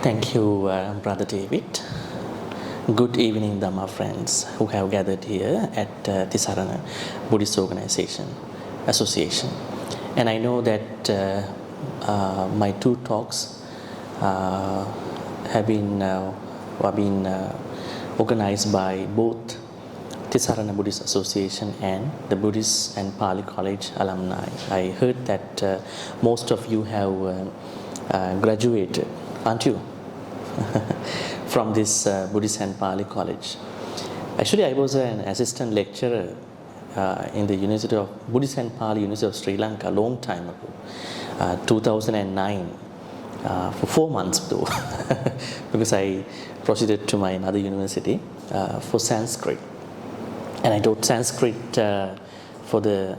Thank you, Brother David. Good evening, Dhamma friends who have gathered here at Ti-Sarana Buddhist Association. And I know that my two talks have been organized by both Ti-Sarana Buddhist Association and the Buddhist and Pali College alumni. I heard that most of you have graduated, aren't you? From this Buddhist and Pali College. Actually, I was an assistant lecturer in the University of Buddhist and Pali University of Sri Lanka a long time ago, 2009, for 4 months though, because I proceeded to my another university for Sanskrit. And I taught Sanskrit for the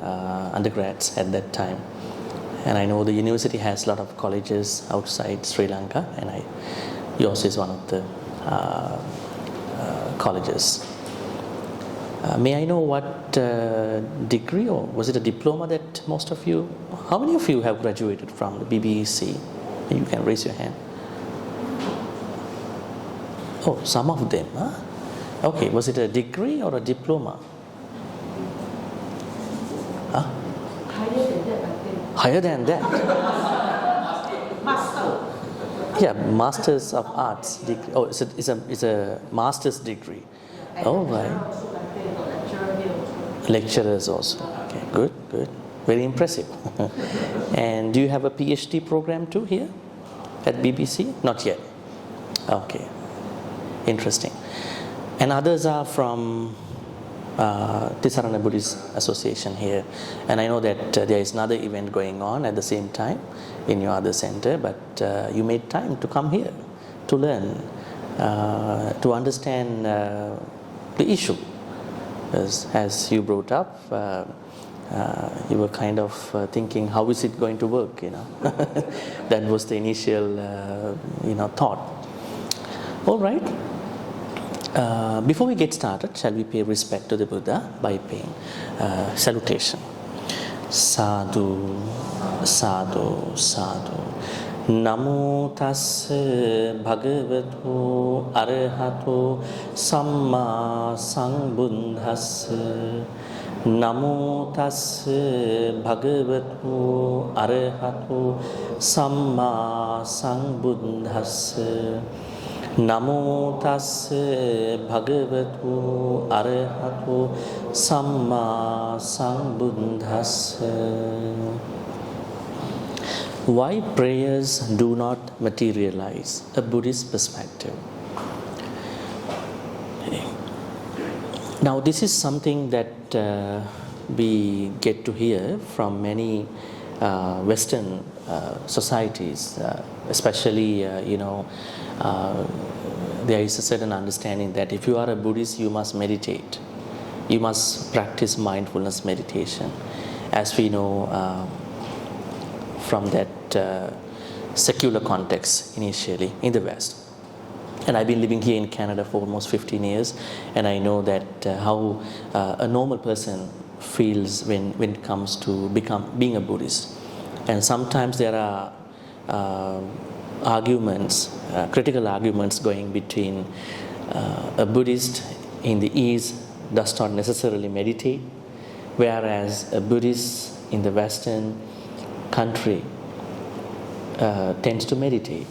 undergrads at that time. And I know the university has a lot of colleges outside Sri Lanka, and yours is one of the colleges. May I know what degree, or was it a diploma that most of you, how many of you have graduated from the BBEC? You can raise your hand. Oh, some of them, huh? Okay, was it a degree or a diploma? Huh? Higher than that? Yeah, Masters of Arts degree. Oh, it's a master's degree. Oh, right. Lecturers also. Okay, good. Very impressive. And do you have a PhD program too here at BBC? Not yet. Okay, interesting. And others are from Ti-Sarana Buddhist Association here. And I know that there is another event going on at the same time in your other center, but you made time to come here to learn, to understand the issue. As you brought up, you were kind of thinking, how is it going to work, That was the initial, thought. All right. Before we get started, shall we pay respect to the Buddha by paying salutation. Sadhu, sadhu, sadhu. Namo tassa bhagavato arahato samma sambuddhassa. Namo tassa bhagavato arahato samma sambuddhassa. Namo tassa bhagavato arahato samma sambuddhassa. Why prayers do not materialize? A Buddhist perspective. Now, this is something that we get to hear from many Western societies, especially, there is a certain understanding that if you are a Buddhist, you must meditate. You must practice mindfulness meditation. As we know from that secular context initially in the West. And I've been living here in Canada for almost 15 years, and I know that how a normal person feels when it comes to being a Buddhist. And sometimes there are arguments, critical arguments going between a Buddhist in the East does not necessarily meditate, whereas a Buddhist in the Western country tends to meditate.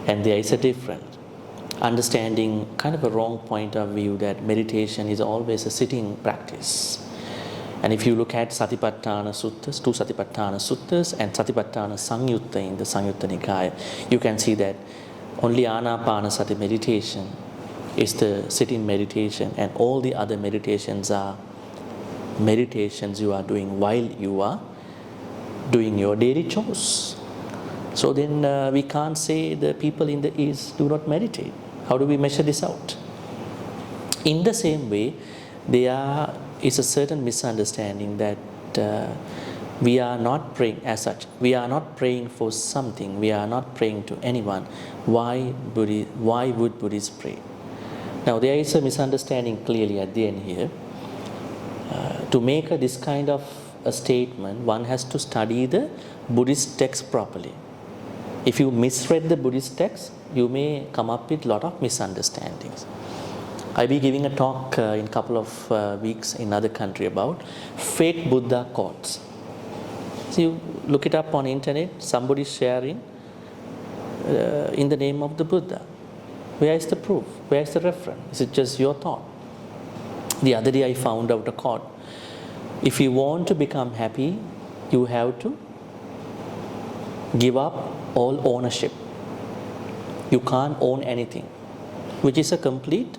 And there is a difference. Understanding kind of a wrong point of view that meditation is always a sitting practice. And if you look at Satipatthana Suttas, two Satipatthana Suttas and Satipatthana Sangyutta in the Sangyutta Nikaya, you can see that only Anapanasati meditation is the sitting meditation, and all the other meditations are meditations you are doing while you are doing your daily chores. So then we can't say the people in the East do not meditate. How do we measure this out? In the same way, there is a certain misunderstanding that we are not praying as such. We are not praying for something. We are not praying to anyone. Why would Buddhists pray? Now, there is a misunderstanding clearly at the end here. To make this kind of a statement, one has to study the Buddhist text properly. If you misread the Buddhist text, you may come up with a lot of misunderstandings. I'll be giving a talk in a couple of weeks in another country about fake Buddha quotes. So you look it up on internet, somebody sharing in the name of the Buddha. Where is the proof? Where is the reference? Is it just your thought? The other day I found out a quote. If you want to become happy, you have to give up all ownership. You can't own anything, which is a complete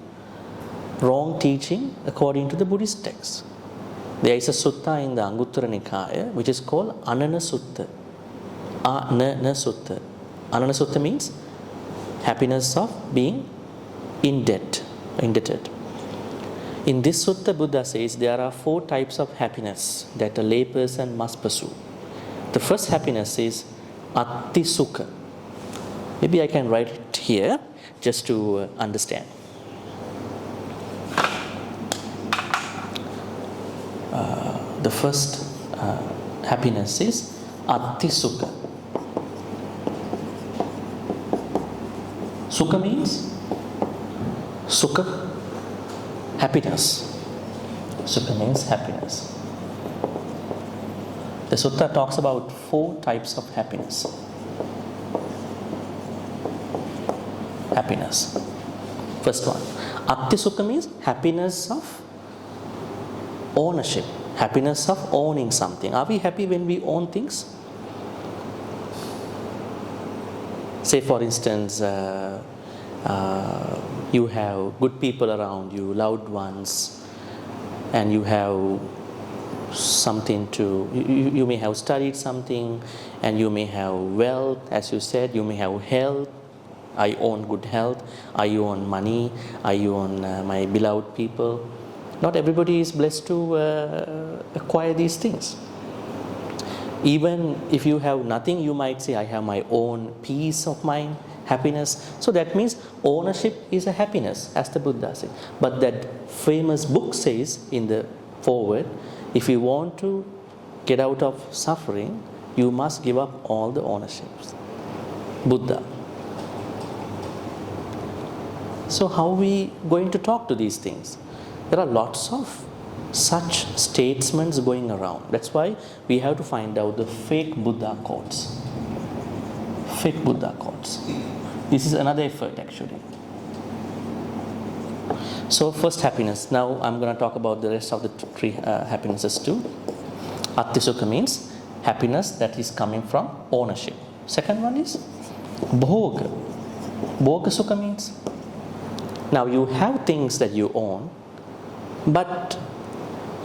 wrong teaching according to the Buddhist text. There is a sutta in the Anguttara Nikaya which is called Anana Sutta. Anana Sutta. Anana Sutta means happiness of being indebted. In this sutta, Buddha says there are 4 types of happiness that a layperson must pursue. The first happiness is Atti Sukha. Maybe I can write it here just to understand. The first happiness is Atti Sukha. Sukha means Sukha, happiness. Sukha means happiness. The sutta talks about 4 types of happiness. Happiness. First one. Atti Sukha means happiness of ownership. Happiness of owning something. Are we happy when we own things? Say for instance, you have good people around you, loved ones, and you have something to, you may have studied something, and you may have wealth, as you said, you may have health. I own good health, I own money, I own my beloved people. Not everybody is blessed to acquire these things. Even if you have nothing, you might say, I have my own peace of mind, happiness. So that means ownership is a happiness, as the Buddha said. But that famous book says in the foreword, if you want to get out of suffering, you must give up all the ownerships. Buddha. So how are we going to talk to these things? There are lots of such statements going around. That's why we have to find out the fake Buddha quotes. Fake Buddha quotes. This is another effort actually. So first happiness. Now I'm going to talk about the rest of the 3 happinesses too. Atti Sukha means happiness that is coming from ownership. Second one is Bhoga. Bhoga Sukha means now you have things that you own, but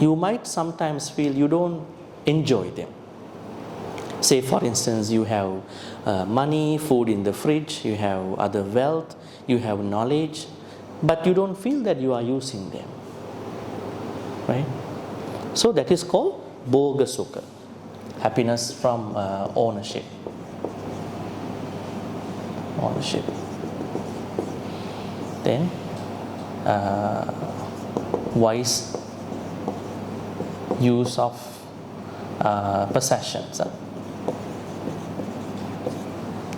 you might sometimes feel you don't enjoy them. Say for instance, you have money, food in the fridge, you have other wealth, you have knowledge, but you don't feel that you are using them. Right? So that is called Bhoga Sukha, happiness from ownership. Ownership. Then wise use of possessions.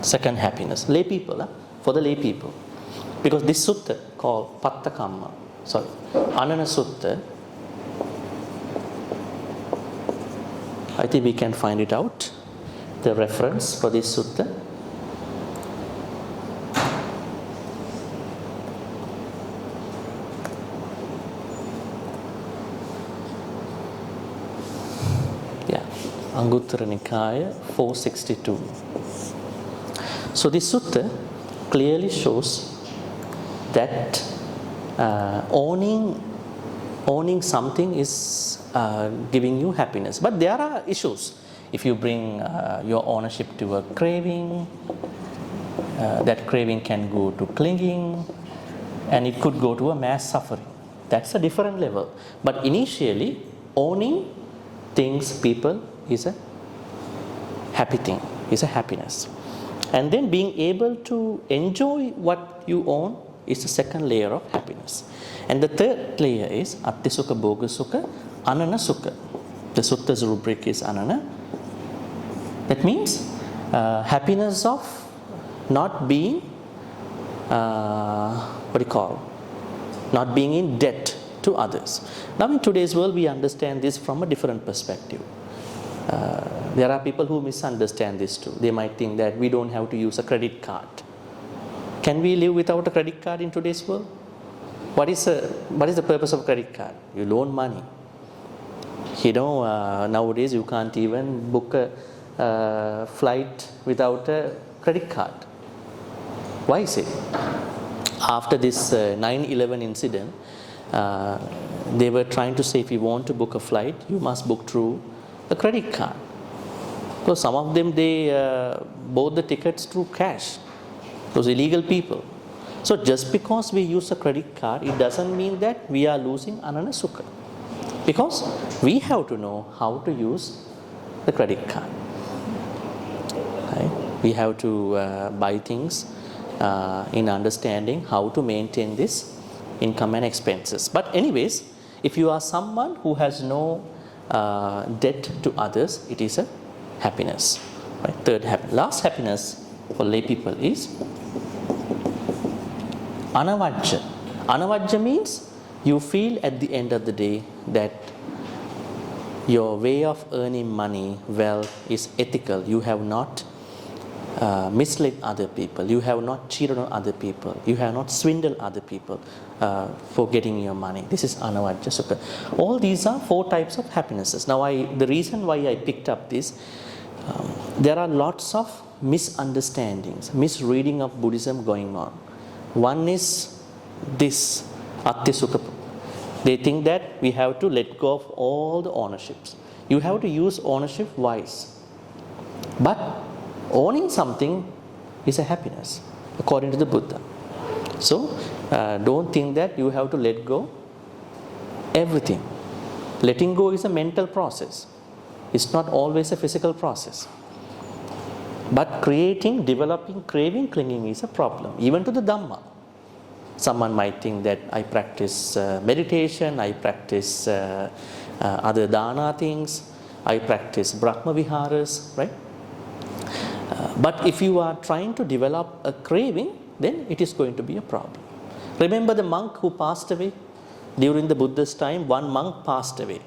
Second happiness. Lay people, for the lay people. Because this sutta called Pattakamma, Anana Sutta, I think we can find it out, the reference for this sutta. Anguttara Nikaya 462. So this sutta clearly shows that owning something is giving you happiness. But there are issues. If you bring your ownership to a craving, that craving can go to clinging, and it could go to a mass suffering. That's a different level. But initially, owning things, people, is a happy thing, is a happiness. And then being able to enjoy what you own is the second layer of happiness. And the third layer is Atti Sukha, Bhoga Sukha, Anana Sukha. The sutta's rubric is Anana. That means happiness of not being, not being in debt to others. Now in today's world we understand this from a different perspective. There are people who misunderstand this too. They might think that we don't have to use a credit card. Can we live without a credit card in today's world? What is the purpose of a credit card? You loan money. Nowadays you can't even book a flight without a credit card. Why is it? After this 9/11 incident, they were trying to say if you want to book a flight, you must book through a credit card. So some of them, they bought the tickets through cash. Those illegal people. So just because we use a credit card, it doesn't mean that we are losing anana sukha. Because we have to know how to use the credit card. Right? We have to buy things in understanding how to maintain this income and expenses. But anyways, if you are someone who has no debt to others, it is a happiness. Right? Third happiness. Last happiness for lay people is anavajja. Anavajja means you feel at the end of the day that your way of earning money, wealth is ethical. You have not misled other people. You have not cheated on other people. You have not swindled other people for getting your money. This is anavajja sukha. All these are 4 types of happinesses. Now the reason why I picked up this, there are lots of misunderstandings, misreading of Buddhism going on. One is this Atya Sukha. They think that we have to let go of all the ownerships. You have to use ownership wise. But owning something is a happiness, according to the Buddha. So don't think that you have to let go everything. Letting go is a mental process. It's not always a physical process. But creating, developing, craving, clinging is a problem, even to the Dhamma. Someone might think that I practice meditation, I practice other dana things, I practice Brahma Viharas, right? But if you are trying to develop a craving, then it is going to be a problem. Remember the monk who passed away? During the Buddha's time, one monk passed away.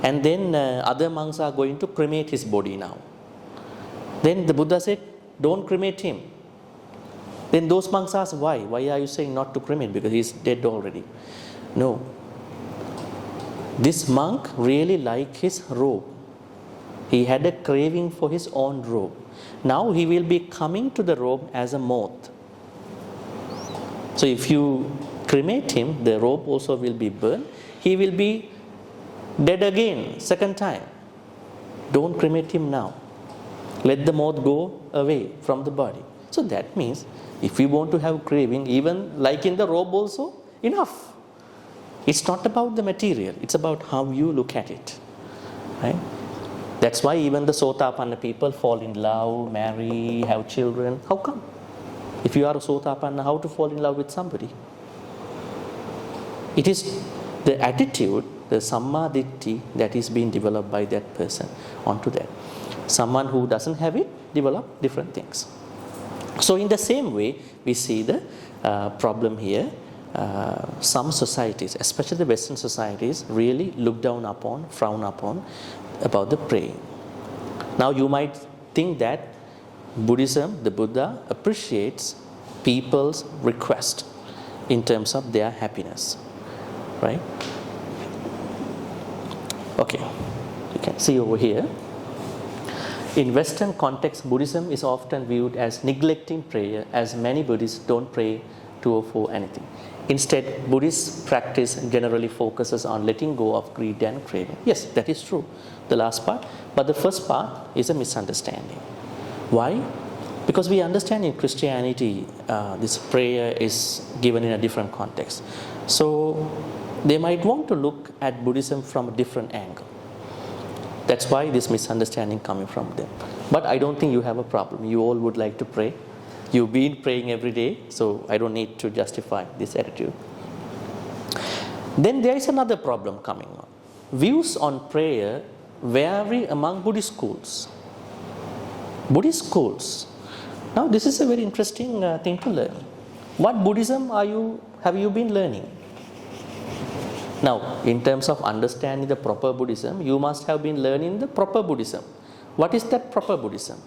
And then other monks are going to cremate his body now. Then the Buddha said, don't cremate him. Then those monks asked, why? Why are you saying not to cremate? Because he's dead already. No. This monk really liked his robe. He had a craving for his own robe. Now he will be coming to the robe as a moth. So if you cremate him, the robe also will be burned. He will be dead again, second time. Don't cremate him now. Let the moth go away from the body. So that means if you want to have craving, even like in the robe also, enough. It's not about the material, it's about how you look at it. Right? That's why even the Sotapanna people fall in love, marry, have children. How come? If you are a Sotapanna, how to fall in love with somebody? It is the attitude, the Samma Ditti, that is being developed by that person onto that. Someone who doesn't have it, develop different things. So in the same way, we see the problem here. Some societies, especially the Western societies, really look down upon, frown upon about the praying. Now you might think that Buddhism, the Buddha, appreciates people's request in terms of their happiness. Right? Okay, you can see over here. In Western context, Buddhism is often viewed as neglecting prayer, as many Buddhists don't pray to or for anything. Instead, Buddhist practice generally focuses on letting go of greed and craving. Yes, that is true, the last part. But the first part is a misunderstanding. Why? Because we understand in Christianity, this prayer is given in a different context. So they might want to look at Buddhism from a different angle. That's why this misunderstanding coming from them. But I don't think you have a problem. You all would like to pray. You've been praying every day, so I don't need to justify this attitude. Then there is another problem coming on. Views on prayer vary among Buddhist schools. Buddhist schools, Now this is a very interesting thing to learn. What Buddhism have you been learning? Now, in terms of understanding the proper Buddhism, you must have been learning the proper Buddhism. What is that proper Buddhism?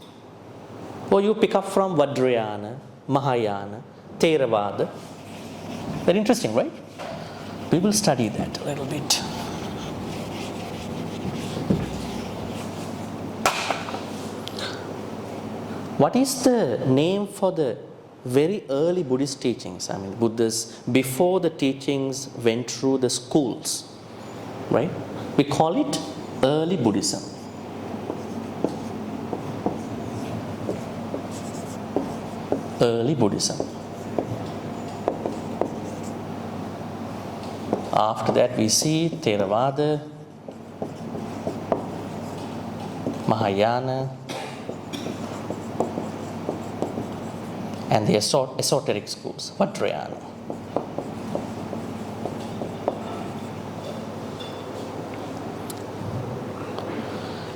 Or you pick up from Vajrayana, Mahayana, Theravada. Very interesting, right? We will study that a little bit. What is the name for the very early Buddhist teachings? I mean, Buddhists, before the teachings went through the schools, right? We call it early Buddhism. Early Buddhism. After that, we see Theravada, Mahayana, and the esoteric schools, Vajrayana.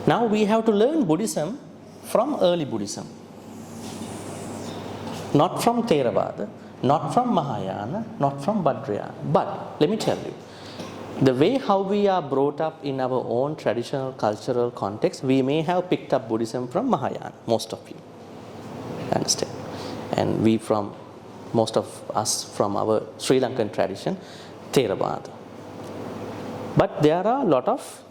Now we have to learn Buddhism from early Buddhism. Not from Theravada, not from Mahayana, not from Vajrayana. But let me tell you, the way how we are brought up in our own traditional cultural context, we may have picked up Buddhism from Mahayana, most of you. Understand? And most of us from our Sri Lankan tradition, Theravada. But there are a lot of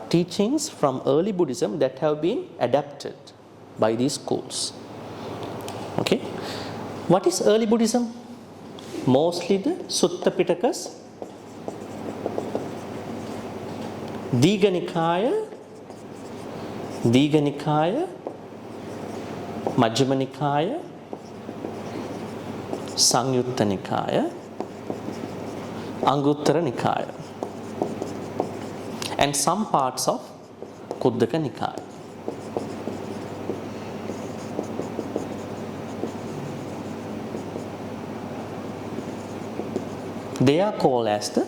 teachings from early Buddhism that have been adapted by these schools. Okay? What is early Buddhism? Mostly the Sutta Pitakas, Digha Nikaya, Majjhima Nikaya, Sangyutta Nikaya, Anguttara Nikaya, and some parts of Khuddaka Nikaya. They are called as the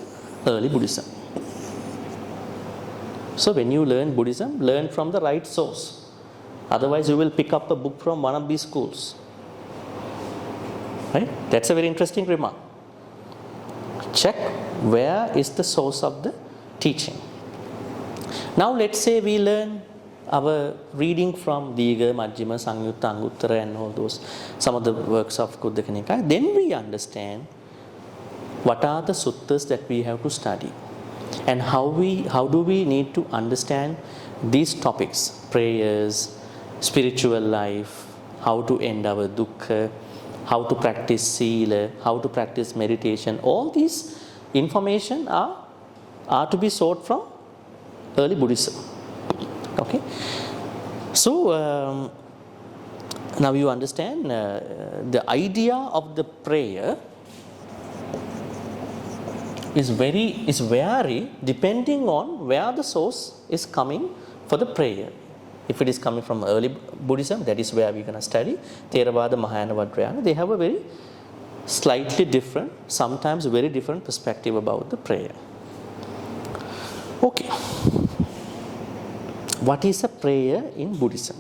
early Buddhism. So when you learn Buddhism, learn from the right source. Otherwise, you will pick up a book from one of these schools. Right? That's a very interesting remark. Check where is the source of the teaching. Now let's say we learn our reading from Digha, Majjhima, Sangyutta, Anguttara and all those, some of the works of Khuddaka Nikaya. Then we understand what are the suttas that we have to study. And how do we need to understand these topics, prayers, spiritual life, how to end our dukkha, how to practice sila, how to practice meditation. All these information are to be sought from early Buddhism. Okay? So, now you understand the idea of the prayer is vary depending on where the source is coming for the prayer. If it is coming from early Buddhism, that is where we're going to study. Theravada, Mahayana, Vajrayana, they have a very slightly different, sometimes very different perspective about the prayer. Okay. What is a prayer in Buddhism?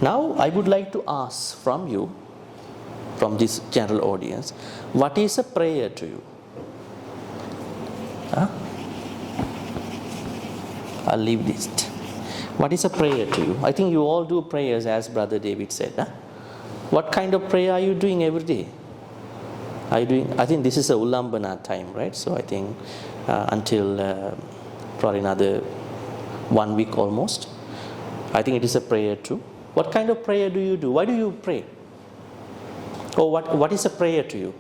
Now, I would like to ask from you, from this general audience, what is a prayer to you? Huh? I'll leave this. What is a prayer to you? I think you all do prayers, as Brother David said. Huh? What kind of prayer are you doing every day? Are you doing? I think this is a Ulambana time, right? So I think until probably another 1 week almost. I think it is a prayer too. What kind of prayer do you do? Why do you pray? Or what is a prayer to you?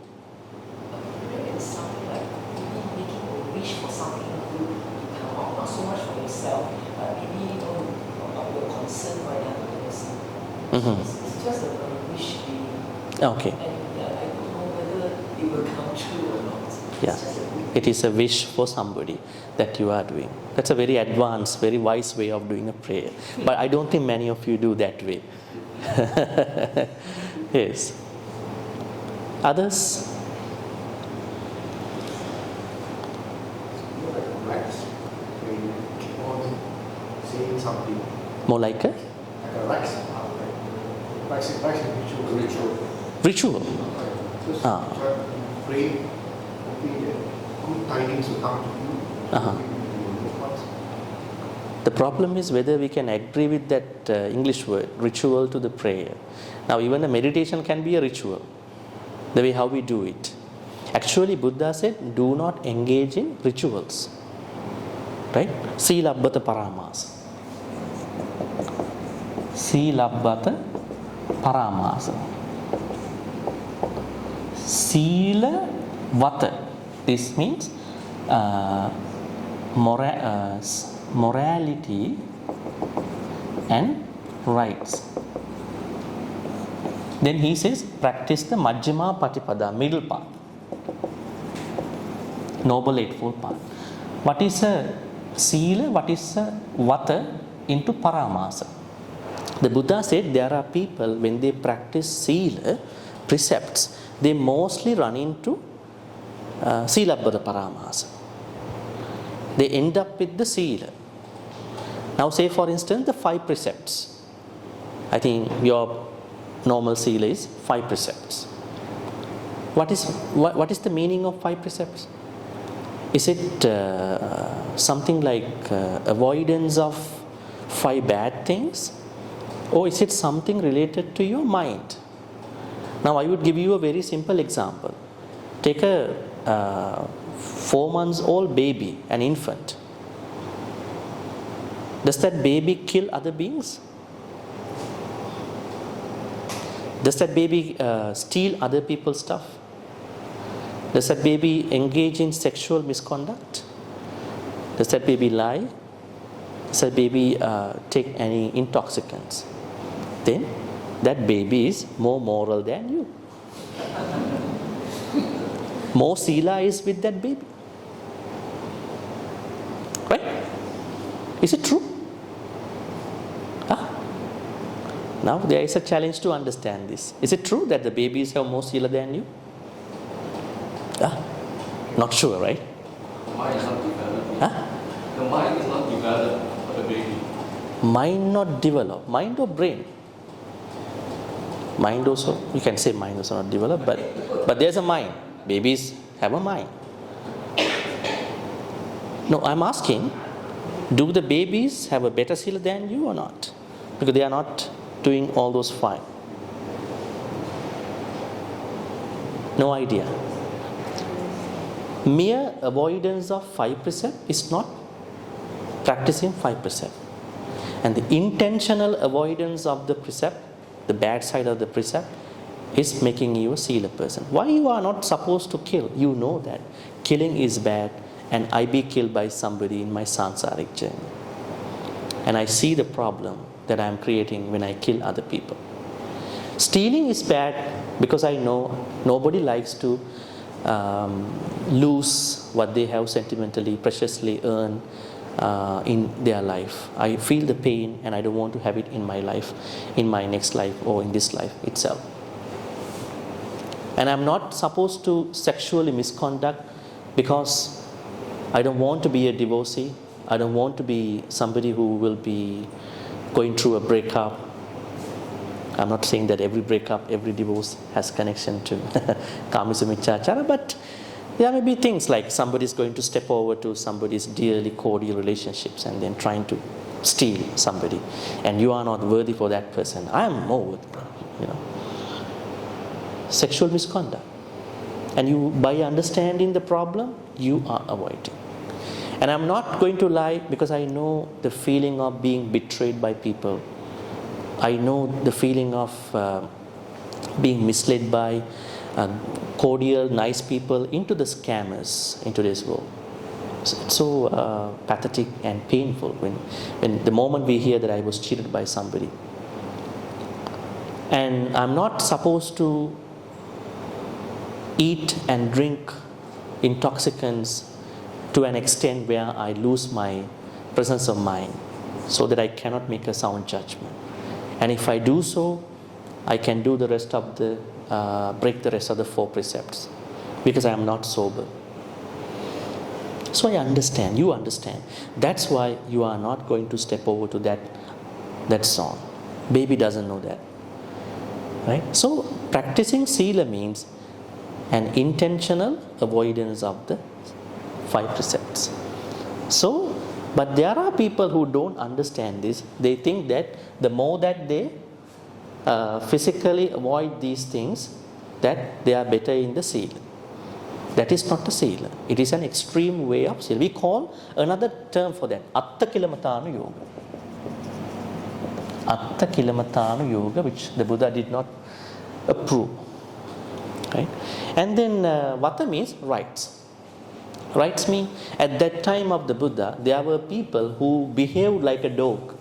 It's something like maybe making a wish for something good to come out, not so much for yourself, but maybe your concern for another person. Mm-hmm. It's just a wish, really. Okay. And I don't know whether it will come true or not. Yeah. It is a wish for somebody that you are doing. That's a very advanced, very wise way of doing a prayer. But I don't think many of you do that way. Yes. Others? Saying something More like a? like a right. Practice ritual. Ritual. Just Ah. pray, hoping that good tidings will come to you. Uh-huh. The problem is whether we can agree with that English word, ritual, to the prayer. Now, even a meditation can be a ritual, the way how we do it. Actually, Buddha said, do not engage in rituals. Right? Silabbata paramasa. Silabbata paramasa. Sila vata. This means morality and rights. Then he says, practice the Majjhima Patipada, middle path, Noble Eightfold Path. What is a Sila, what is a Vata into Paramasa? The Buddha said there are people, when they practice Sila, precepts, they mostly run into Silabbata Paramasa. They end up with the Sila. Now say for instance the 5 precepts. I think your normal Sila is 5 precepts. What is the meaning of 5 precepts? Is it something like avoidance of 5 bad things? Or is it something related to your mind? Now I would give you a very simple example. Take a 4 months old baby, an infant. Does that baby kill other beings? Does that baby steal other people's stuff? Does that baby engage in sexual misconduct? Does that baby lie? Does that baby take any intoxicants? Then that baby is more moral than you. More Sila is with that baby. Right? Is it true? Now there is a challenge to understand this. Is it true that the babies have more Sila than you? Not sure, right? The mind is not developed. The mind is not developed for the baby. Mind not developed. Mind or brain? Mind also, you can say mind also not developed, but there's a mind. Babies have a mind. No, I'm asking, do the babies have a better Sila than you or not? Because they are not doing all those 5. No idea. Mere avoidance of 5 precepts is not practicing 5 precepts. And the intentional avoidance of the precept, the bad side of the precept, is making you a Sila person. Why you are not supposed to kill? You know that killing is bad, and I be killed by somebody in my sansaric journey. And I see the problem that I am creating when I kill other people. Stealing is bad because I know nobody likes to lose what they have sentimentally, preciously earned in their life. I feel the pain and I don't want to have it in my life, in my next life or in this life itself. And I'm not supposed to sexually misconduct because I don't want to be a divorcee. I don't want to be somebody who will be going through a breakup. I'm not saying that every breakup, every divorce has connection to Kamisa Michachara, but there may be things like somebody is going to step over to somebody's dearly cordial relationships and then trying to steal somebody, and you are not worthy for that person. I am more worthy, Sexual misconduct. And you, by understanding the problem, you are avoiding. And I'm not going to lie because I know the feeling of being betrayed by people. I know the feeling of being misled by cordial, nice people into the scammers in today's world. So it's so pathetic and painful when the moment we hear that I was cheated by somebody. And I'm not supposed to eat and drink intoxicants to an extent where I lose my presence of mind so that I cannot make a sound judgment. And if I do so, I can do the rest of the break the rest of the 4 precepts because I am not sober. So I understand, you understand. That's why you are not going to step over to that song. Baby doesn't know that. Right? So practicing sila means an intentional avoidance of the 5 precepts. So, but there are people who don't understand this. They think that the more that they physically avoid these things, that they are better in the sila. That is not a sila. It is an extreme way of sila. We call another term for that, atta kilamatanu yoga. Atta kilamatanu yoga, which the Buddha did not approve. Right? And then vata means rights. Rights mean at that time of the Buddha, there were people who behaved like a dog,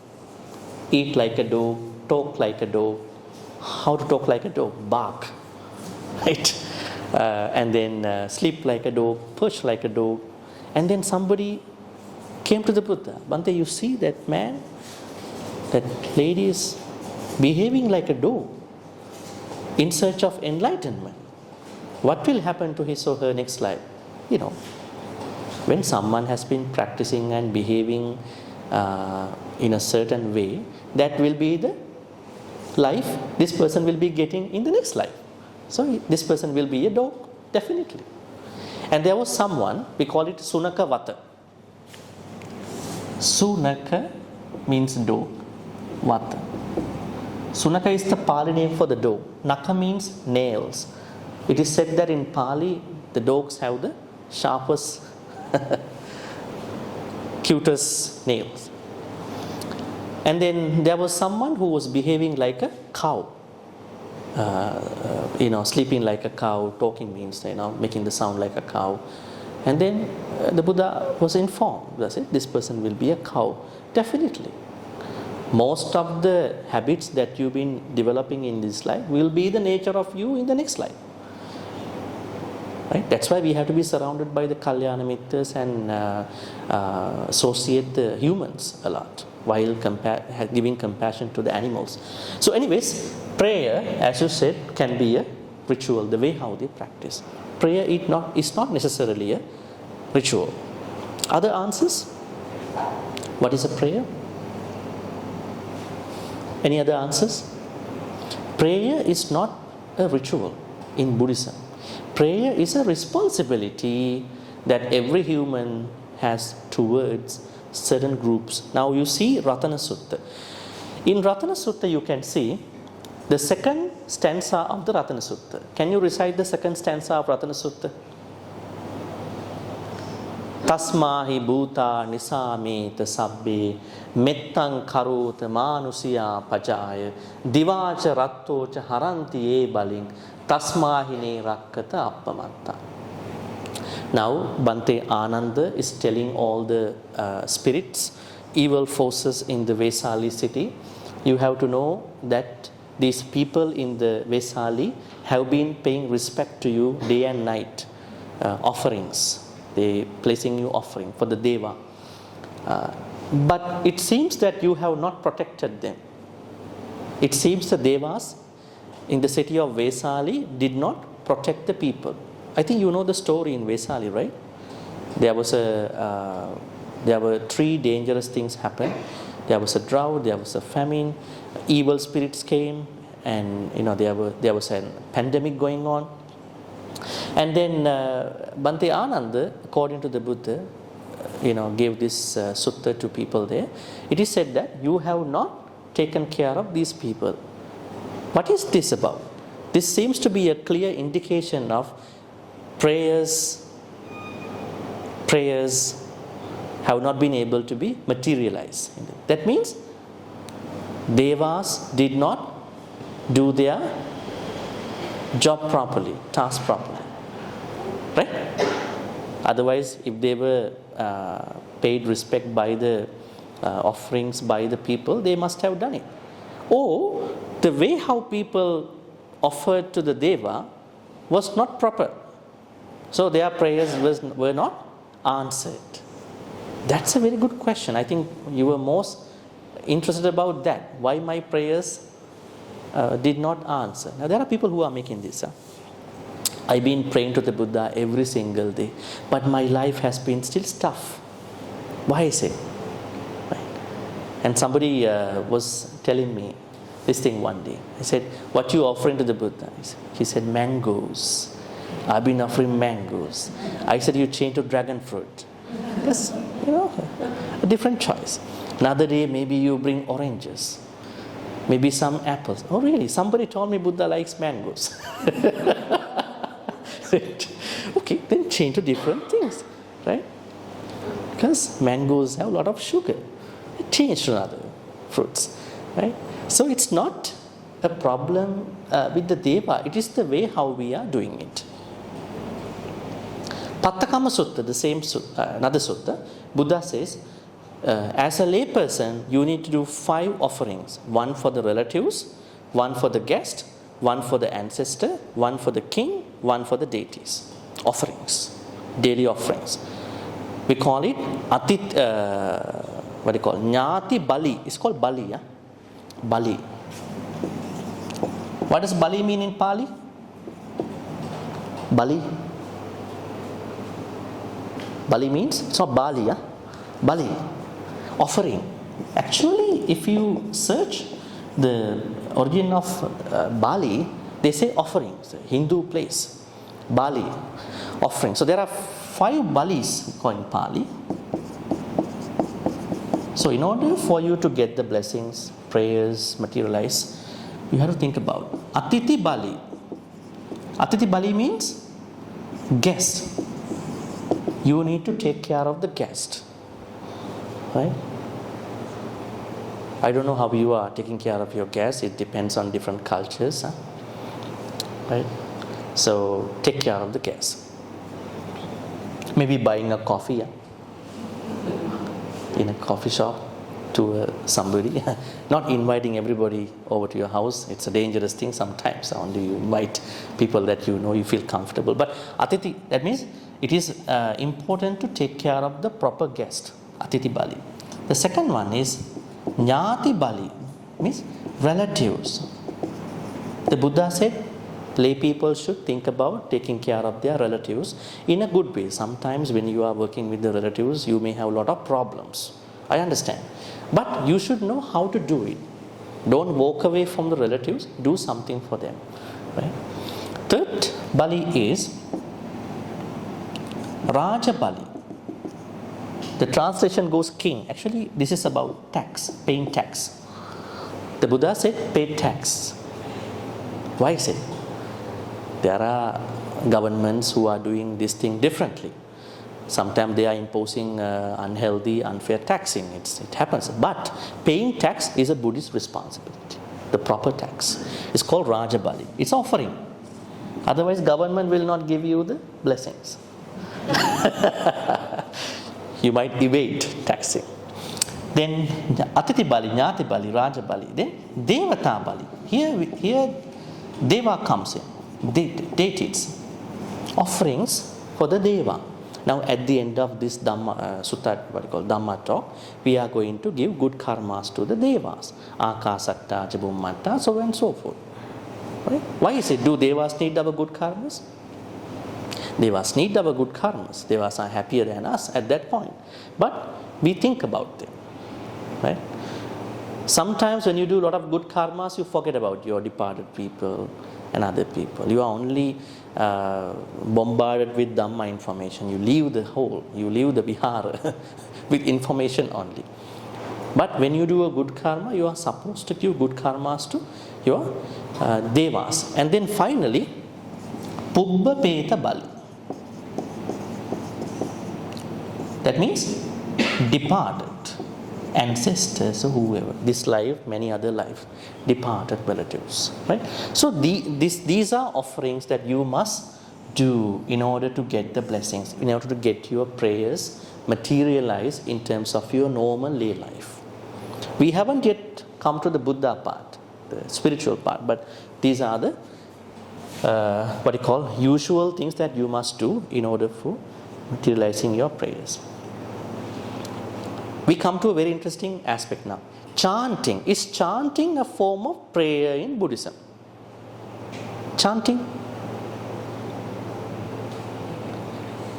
eat like a dog, talk like a dog. How to talk like a dog? Bark, right? And then sleep like a dog, perch like a dog. And then somebody came to the Buddha. Bhante, you see that man, that lady is behaving like a dog in search of enlightenment. What will happen to his or her next life? You know, when someone has been practicing and behaving in a certain way, that will be the life this person will be getting in the next life. So this person will be a dog, definitely. And there was someone, we call it Sunaka Vata. Sunaka means dog, Vata. Sunaka is the Pali name for the dog. Naka means nails. It is said that in Pali, the dogs have the sharpest, cutest nails. And then there was someone who was behaving like a cow. Sleeping like a cow, talking means, making the sound like a cow. And then the Buddha was informed, does it? This person will be a cow. Definitely. Most of the habits that you've been developing in this life will be the nature of you in the next life. Right? That's why we have to be surrounded by the Kalyana Mittas and associate the humans a lot while giving compassion to the animals. So anyways, prayer, as you said, can be a ritual, the way how they practice. Prayer is not necessarily a ritual. Other answers? What is a prayer? Any other answers? Prayer is not a ritual in Buddhism. Prayer is a responsibility that every human has towards certain groups. Now you see Ratana Sutta. In Ratana Sutta you can see the second stanza of the Ratana Sutta. Can you recite the second stanza of Ratana Sutta? Tasmahi bhuta nisameta sabbe mettang karota manusiya pajaya divacha rattocha haranti e baling tasmahine rakkata appamatta. Now Bhante Ananda is telling all the spirits, evil forces in the Vesali city. You have to know that these people in the Vesali have been paying respect to you day and night, offerings. They placing you offering for the Deva. But it seems that you have not protected them. It seems the Devas in the city of Vesali did not protect the people. I think you know the story in Vesali, right? There were 3 dangerous things happened. There was a drought, there was a famine, evil spirits came, and there was a pandemic going on. And then Bhante Ananda, according to the Buddha, gave this sutta to people there. It is said that you have not taken care of these people. What is this about? This seems to be a clear indication of prayers have not been able to be materialized. That means Devas did not do their job properly, task properly. Right? Otherwise, if they were paid respect by the offerings by the people, they must have done it. Or the way how people offered to the Deva was not proper. So their prayers were not answered. That's a very good question. I think you were most interested about that. Why my prayers did not answer. Now there are people who are making this. I've been praying to the Buddha every single day, but my life has been still tough. Why is it? Right. And somebody was telling me, this thing one day. I said, what you offering to the Buddha? He said, mangoes. I've been offering mangoes. I said, you change to dragon fruit. Yes, a different choice. Another day, maybe you bring oranges. Maybe some apples. Oh really? Somebody told me Buddha likes mangoes. Okay, then change to different things, right? Because mangoes have a lot of sugar. Change to other fruits, right? So it's not a problem with the Deva. It is the way how we are doing it. Pattakama Sutta, the same another sutta, Buddha says, as a lay person, you need to do 5 offerings. 1 for the relatives, 1 for the guest, 1 for the ancestor, 1 for the king, 1 for the deities. Offerings, daily offerings. We call it what do you call it? Nyati Bali. It's called Bali, yeah? Bali. What does Bali mean in Pali? Bali. Bali means, it's not Bali, yeah? Bali. Offering. Actually, if you search the origin of Bali, they say offerings, Hindu place. Bali, offering. So there are 5 Balis called in Pali. So in order for you to get the blessings, prayers, materialize, you have to think about Atiti Bali. Atiti Bali means guest. You need to take care of the guest. Right? I don't know how you are taking care of your guests. It depends on different cultures. Right? So take care of the guests. Maybe buying a coffee in a coffee shop to somebody. Not inviting everybody over to your house. It's a dangerous thing sometimes. Only you invite people that you feel comfortable. But Atiti, that means it is important to take care of the proper guest. Atiti Bali. The second one is Nyati Bali, means relatives. The Buddha said lay people should think about taking care of their relatives in a good way. Sometimes when you are working with the relatives, you may have a lot of problems. I understand. But you should know how to do it. Don't walk away from the relatives, do something for them. Right? Third Bali is Raja Bali. The translation goes king. Actually, this is about tax, paying tax. The Buddha said, pay tax. Why is it? There are governments who are doing this thing differently. Sometimes they are imposing unhealthy, unfair taxing. It happens. But paying tax is a Buddhist responsibility. The proper tax. It's called Raja Bali. It's offering. Otherwise, government will not give you the blessings. You might evade taxing. Then Atiti Bali, Nyati Bali, Raja Bali. Then Devata Bali. Here Deva comes in. Deities. Offerings for the Deva. Now at the end of this Dhamma, Sutta, what we call Dhamma talk, we are going to give good karmas to the Devas. Akasakta, Jabummatta, so on and so forth. Right? Why is it? Do Devas need our good karmas? Devas need our good karmas. Devas are happier than us at that point. But we think about them. Right? Sometimes when you do a lot of good karmas, you forget about your departed people and other people. You are only bombarded with Dhamma information. You leave the whole, you leave the Vihara with information only. But when you do a good karma, you are supposed to give good karmas to your Devas. And then finally, Pubba Peta Bali. That means departed ancestors or whoever, this life, many other lives, departed relatives. Right? So these are offerings that you must do in order to get the blessings, in order to get your prayers materialize in terms of your normal lay life. We haven't yet come to the Buddha part, the spiritual part, but these are the what you call usual things that you must do in order for materializing your prayers. We come to a very interesting aspect now. Chanting. Is chanting a form of prayer in Buddhism? Chanting?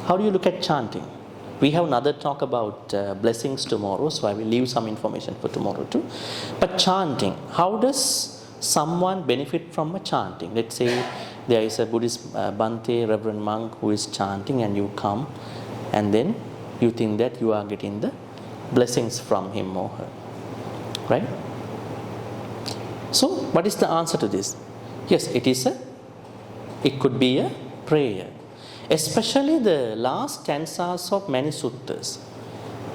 How do you look at chanting? We have another talk about blessings tomorrow, so I will leave some information for tomorrow too. But chanting, how does someone benefit from a chanting. Let's say there is a Buddhist Bhante, Reverend monk who is chanting, and you come and then you think that you are getting the blessings from him or her. Right? So, what is the answer to this? Yes, it could be a prayer. Especially the last stanzas of many suttas.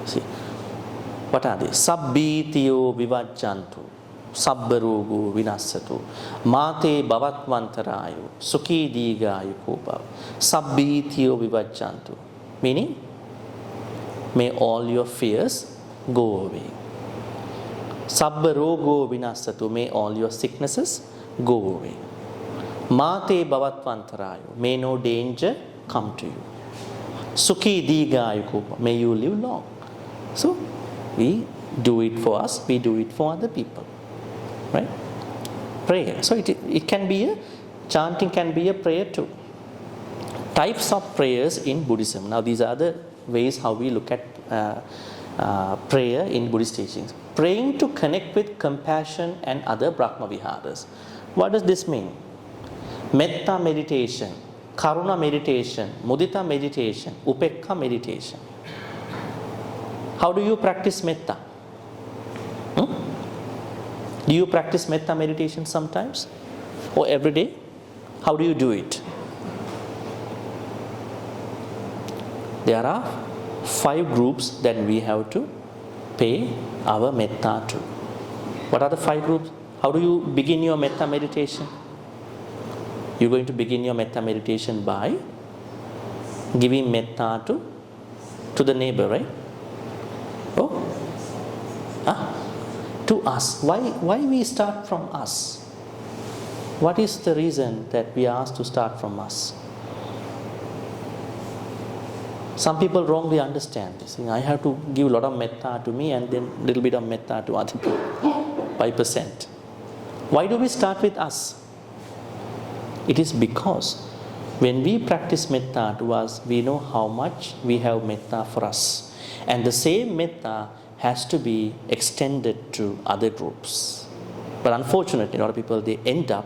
See, what are they? Sabbitiyo vivajjantu, sabbarogo vinassatu, mate bhavatvantarayo, sukhi digayu kopa, sabbitiyo vivajjantu. Meaning, may all your fears go away. Sabbarogo vinassatu, may all your sicknesses go away. Mate bhavatvantarayo, may no danger come to you. Sukhi digayu kopa, may you live long. So, we do it for us, we do it for other people. Right? Prayer. So, it can be chanting can be a prayer too. Types of prayers in Buddhism. Now, these are the ways how we look at prayer in Buddhist teachings. Praying to connect with compassion and other Brahma Viharas. What does this mean? Metta meditation, Karuna meditation, Mudita meditation, Upekha meditation. How do you practice metta? Do you practice metta meditation sometimes? Or every day? How do you do it? There are 5 groups that we have to pay our metta to. What are the 5 groups? How do you begin your metta meditation? You're going to begin your metta meditation by giving metta to the neighbor, right? Oh, to us. Why we start from us? What is the reason that we are asked to start from us? Some people wrongly understand this. I have to give a lot of metta to me and then a little bit of metta to other people, 5%. Why do we start with us? It is because when we practice metta to us, we know how much we have metta for us. And the same metta has to be extended to other groups. But unfortunately, a lot of people, they end up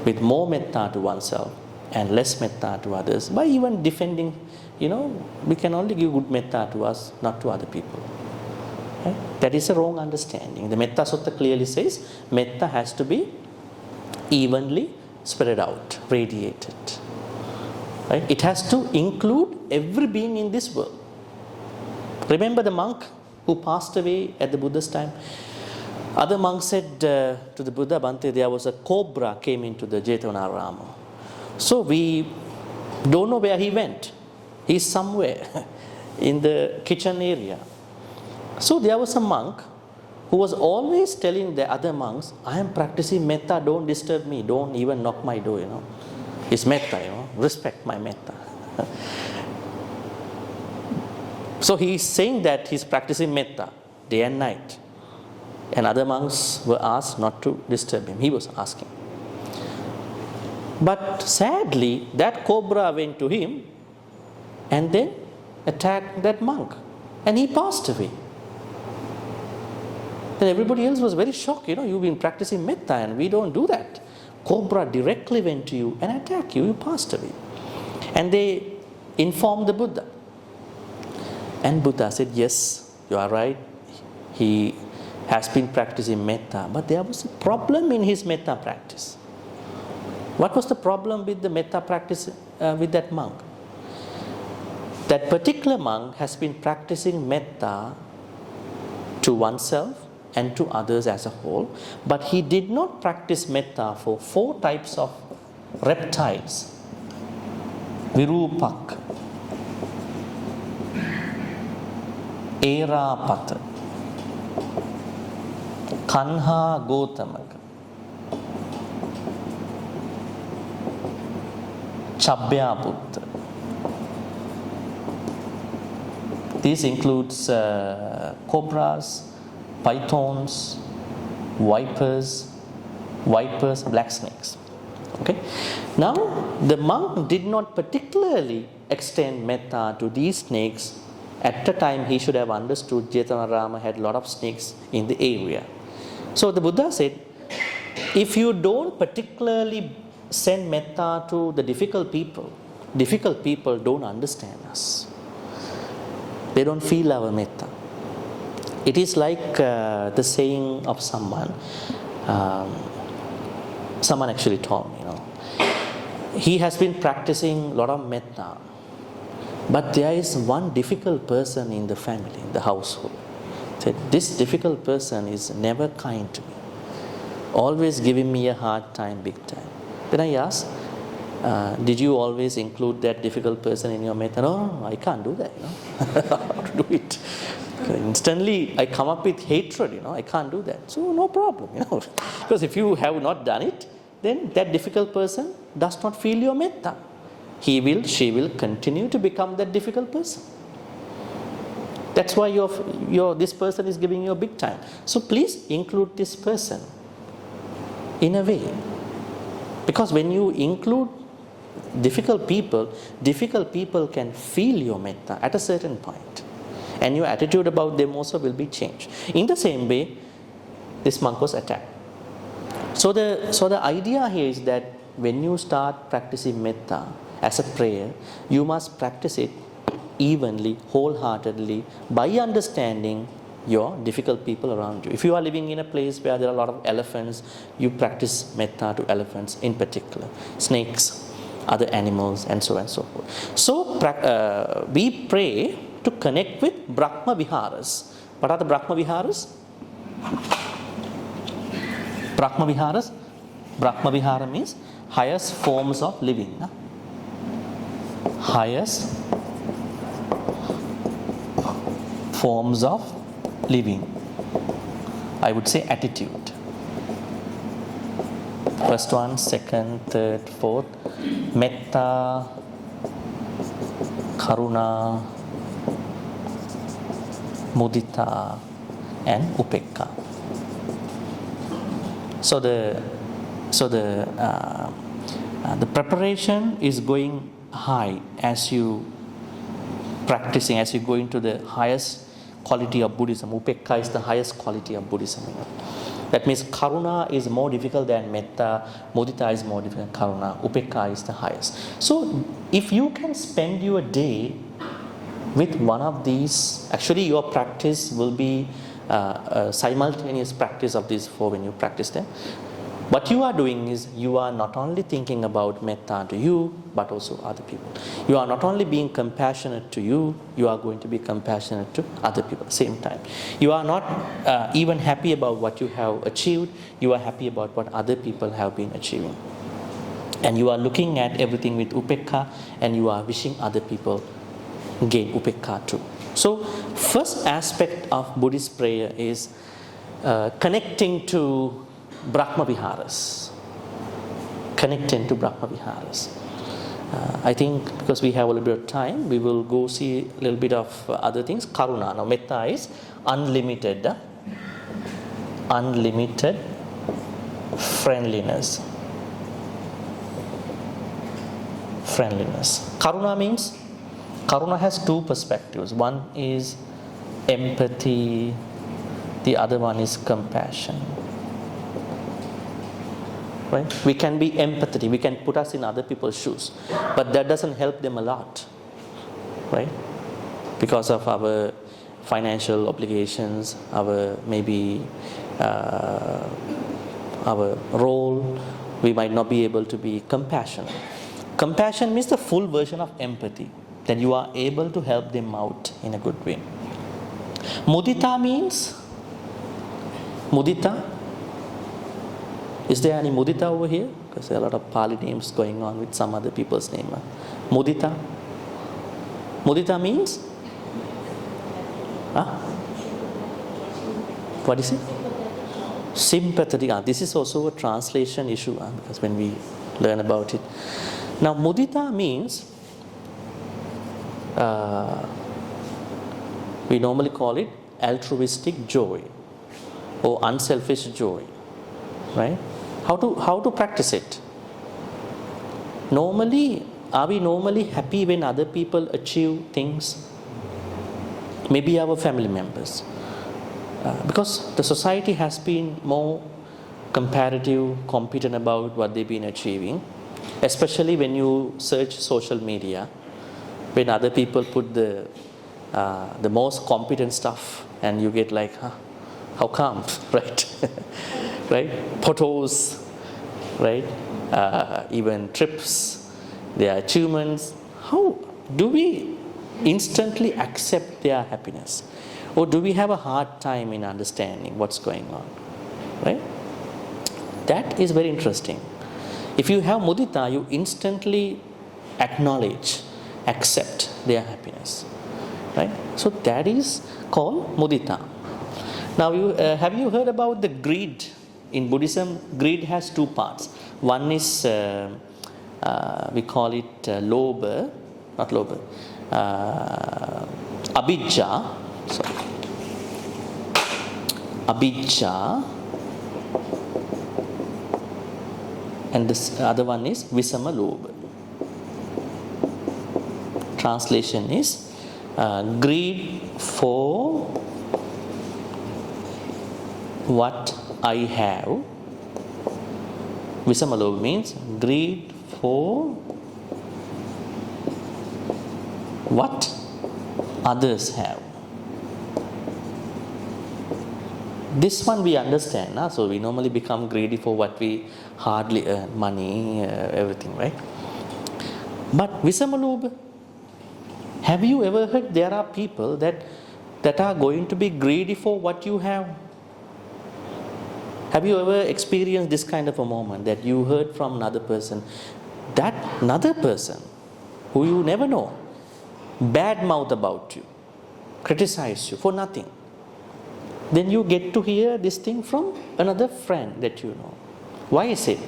with more metta to oneself and less metta to others by even defending, we can only give good metta to us, not to other people. Right? That is a wrong understanding. The Metta Sutta clearly says metta has to be evenly spread out, radiated. Right? It has to include every being in this world. Remember the monk who passed away at the Buddha's time? Other monks said to the Buddha, Bhante, there was a cobra came into the Jetavana. So we don't know where he went. He's somewhere in the kitchen area. So there was a monk who was always telling the other monks, I am practicing metta, don't disturb me, don't even knock my door, It's metta, respect my metta. So he is saying that he's practicing metta day and night. And other monks were asked not to disturb him. He was asking. But sadly, that cobra went to him and then attacked that monk. And he passed away. Then everybody else was very shocked. You've been practicing metta and we don't do that. Cobra directly went to you and attacked you. You passed away. And they informed the Buddha. And Buddha said, yes, you are right. He has been practicing metta. But there was a problem in his metta practice. What was the problem with the metta practice with that monk? That particular monk has been practicing metta to oneself and to others as a whole, but he did not practice metta for 4 types of reptiles. Virupak, Erapata, Kanha Gotamaka, Chabbyaputta. This includes cobras, pythons, vipers, black snakes. Okay. Now, the monk did not particularly extend metta to these snakes. At the time, he should have understood Jetavana had a lot of snakes in the area. So the Buddha said, if you don't particularly send metta to the difficult people don't understand us. They don't feel our metta. It is like the saying of someone. Someone actually told me, he has been practicing a lot of metta, but there is one difficult person in the family, in the household. Said, this difficult person is never kind to me, always giving me a hard time, big time. Then I asked, did you always include that difficult person in your metta? No, I can't do that. How to do it? Instantly I come up with hatred. I can't do that. So no problem. Because if you have not done it, then that difficult person does not feel your metta. She will continue to become that difficult person. That's why this person is giving you a big time. So please include this person in a way. Because when you include difficult people can feel your metta at a certain point. And your attitude about them also will be changed. In the same way, this monk was attacked. So the idea here is that when you start practicing metta as a prayer, you must practice it evenly, wholeheartedly, by understanding your difficult people around you. If you are living in a place where there are a lot of elephants, you practice metta to elephants in particular, snakes, other animals, and so on and so forth. So we pray to connect with Brahma Viharas. What are the Brahma Viharas? Brahma Viharas? Brahma Vihara means highest forms of living. Highest forms of living. I would say attitude. First one, second, third, fourth. Metta, Karuna, Mudita, and Upekka. So the preparation is going high as you practicing, as you go into the highest quality of Buddhism. Upekka is the highest quality of Buddhism. That means Karuna is more difficult than Metta, Mudita is more difficult than Karuna, Upekka is the highest. So if you can spend your day with one of these, actually your practice will be a simultaneous practice of these four when you practice them. What you are doing is you are not only thinking about metta to you, but also other people. You are not only being compassionate to you, you are going to be compassionate to other people at the same time. You are not even happy about what you have achieved, you are happy about what other people have been achieving. And you are looking at everything with upekka, and you are wishing other people gain upekka too. So, first aspect of Buddhist prayer is connecting to Brahma Viharas. Connecting to Brahma Viharas. I think because we have a little bit of time, we will go see a little bit of other things. Karuna. Now, metta is unlimited friendliness. Karuna means, Karuna has two perspectives. One is empathy, the other one is compassion. Right? We can be empathetic, we can put us in other people's shoes, but that doesn't help them a lot, right? Because of our financial obligations, our maybe our role, we might not be able to be compassionate. Compassion means the full version of empathy, that you are able to help them out in a good way. Mudita means, mudita, is there any mudita over here? Because there are a lot of Pali names going on with some other people's name. Mudita. Mudita means? What is it? Sympathetic. This is also a translation issue because when we learn about it. Now, mudita means, we normally call it altruistic joy or unselfish joy, right? How to practice it? Normally, are we normally happy when other people achieve things? Maybe our family members. Because the society has been more comparative, competent about what they've been achieving. Especially when you search social media, when other people put the most competent stuff, and you get like, huh, how come, right? Right? Photos, right? Even trips, their achievements. How do we instantly accept their happiness, or do we have a hard time in understanding what's going on, right? That is very interesting. If you have mudita, you instantly acknowledge, accept their happiness, right? So that is called mudita. Now, have you heard about the greed? In Buddhism, greed has two parts. One is, we call it lobha, not lobha, abhijja, sorry, abhijja, and this other one is visama lobha. Translation is greed for what I have. Visama lobha means greed for what others have. This one we understand, nah? So we normally become greedy for what we hardly earn, money, everything, right? But visama lobha, have you ever heard there are people that are going to be greedy for what you have? Have you ever experienced this kind of a moment that you heard from another person, that another person who you never know, bad mouth about you, criticize you for nothing? Then you get to hear this thing from another friend that you know. Why is it?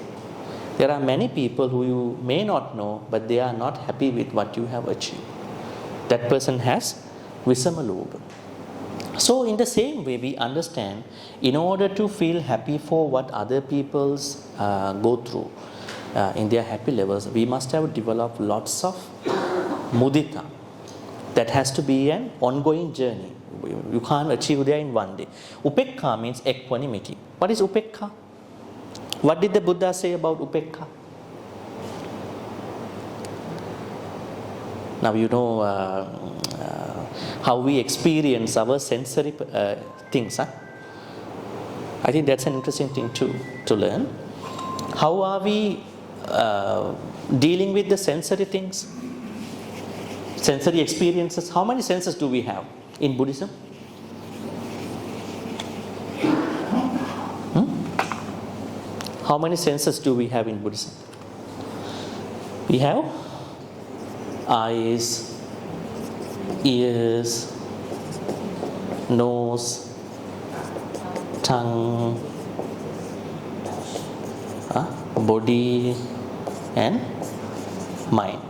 There are many people who you may not know, but they are not happy with what you have achieved. That person has visama lobha. So in the same way, we understand, in order to feel happy for what other people's go through in their happy levels, we must have developed lots of mudita. That has to be an ongoing journey. You can't achieve there in one day. Upekha means equanimity. What is upekha? What did the Buddha say about upekha? Now you know how we experience our sensory things. Huh? I think that's an interesting thing to learn. How are we dealing with the sensory things? Sensory experiences. How many senses do we have in Buddhism? How many senses do we have in Buddhism? We have eyes, ears, nose, tongue, body, and mind.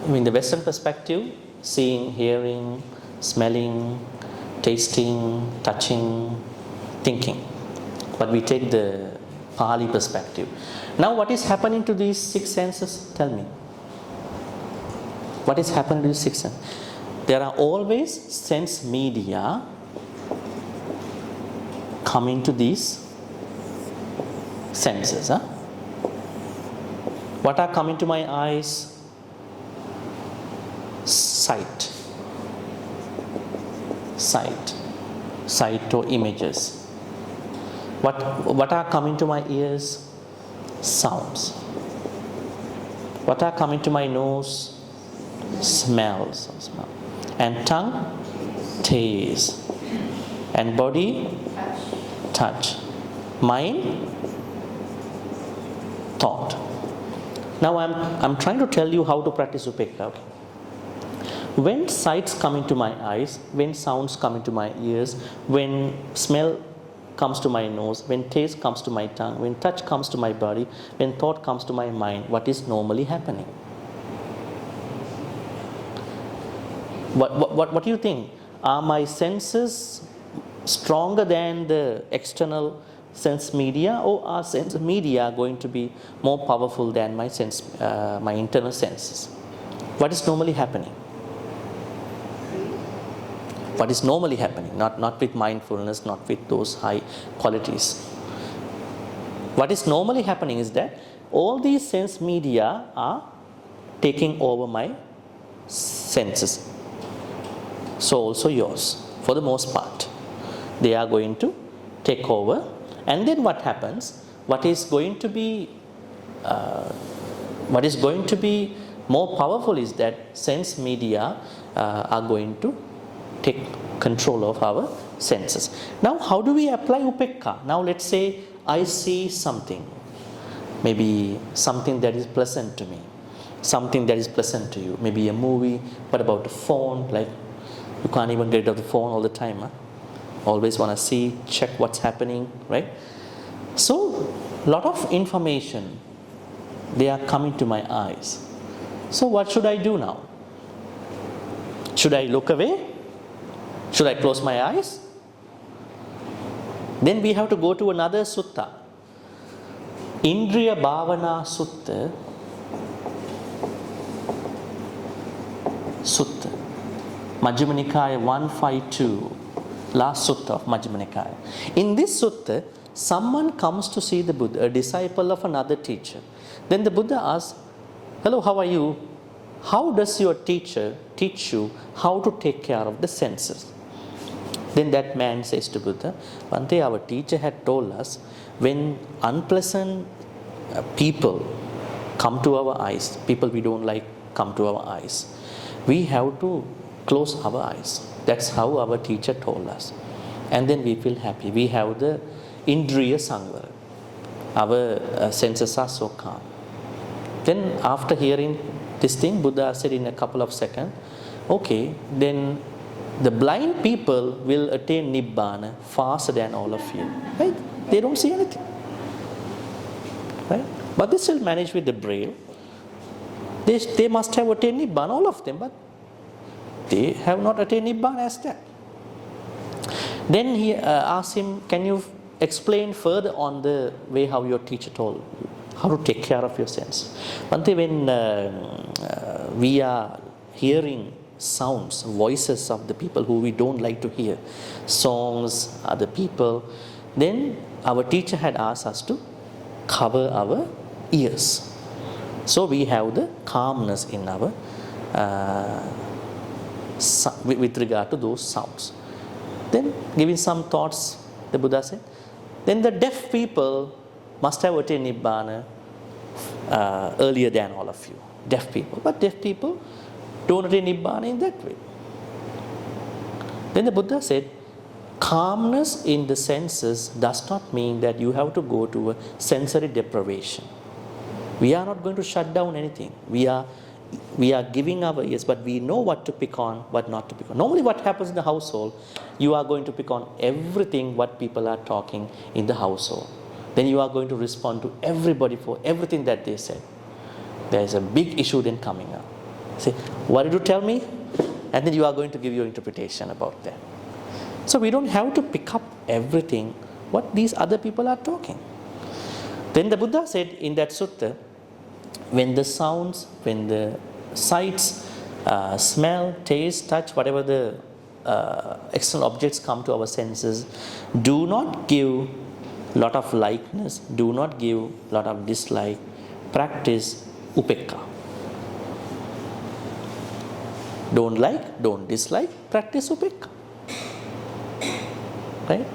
In the Western perspective, seeing, hearing, smelling, tasting, touching, thinking. But we take the Pali perspective. Now what is happening to these six senses? Tell me. What is happening to these six senses? There are always sense media coming to these senses. Huh? What are coming to my eyes? Sight or images. What are coming to my ears? Sounds. What are coming to my nose? Smells. And tongue? Taste. And body? Touch. Mind? Thought. Now I'm trying to tell you how to practice upekha. Okay? When sights come into my eyes, when sounds come into my ears, when smell comes to my nose, when taste comes to my tongue, when touch comes to my body, when thought comes to my mind, what is normally happening? What do you think? Are my senses stronger than the external sense media, or are sense media going to be more powerful than my internal senses? What is normally happening? What is normally happening, not with mindfulness, not with those high qualities. What is normally happening is that all these sense media are taking over my senses. So also yours, for the most part. They are going to take over. And then what happens? What is going to be more powerful is that sense media are going to take control of our senses. Now, how do we apply upekkha? Now, let's say I see something, maybe something that is pleasant to me, something that is pleasant to you, maybe a movie. What about the phone? Like, you can't even get rid of the phone all the time. Huh? Always want to see, check what's happening, right? So, lot of information, they are coming to my eyes. So, what should I do now? Should I look away? Should I close my eyes? Then we have to go to another sutta. Indriya Bhavana Sutta. Majjhima Nikaya 152. Last sutta of Majjhima Nikaya. In this sutta, someone comes to see the Buddha, a disciple of another teacher. Then the Buddha asks, "Hello, how are you? How does your teacher teach you how to take care of the senses?" Then that man says to Buddha, "Bhante, our teacher had told us when unpleasant people come to our eyes, people we don't like come to our eyes, we have to close our eyes. That's how our teacher told us. And then we feel happy. We have the Indriya Sangvara. Our senses are so calm." Then after hearing this thing, Buddha said in a couple of seconds, "Okay, then the blind people will attain Nibbana faster than all of you." Right? They don't see anything. Right? But they still manage with the braille. They must have attained Nibbana, all of them, but they have not attained Nibbana as that. Then he asked him, "Can you explain further on the way how your teacher told you how to take care of your sense?" Bhante, when we are hearing sounds, voices of the people who we don't like to hear, songs, other people, then our teacher had asked us to cover our ears. So we have the calmness in our with regard to those sounds. Then giving some thoughts, the Buddha said, then the deaf people must have attained Nibbana earlier than all of you. Deaf people. But deaf people don't attain Nibbana in that way. Then the Buddha said, calmness in the senses does not mean that you have to go to a sensory deprivation. We are not going to shut down anything. We are giving our ears, but we know what to pick on, what not to pick on. Normally what happens in the household, you are going to pick on everything what people are talking in the household. Then you are going to respond to everybody for everything that they said. There is a big issue then coming up. Say, what did you tell me? And then you are going to give your interpretation about that. So we don't have to pick up everything what these other people are talking. Then the Buddha said in that sutta, when the sounds, when the sights, smell, taste, touch, whatever the external objects come to our senses, do not give lot of likeness, do not give lot of dislike, practice upekkha. Don't like, don't dislike, practice upekkha. Right?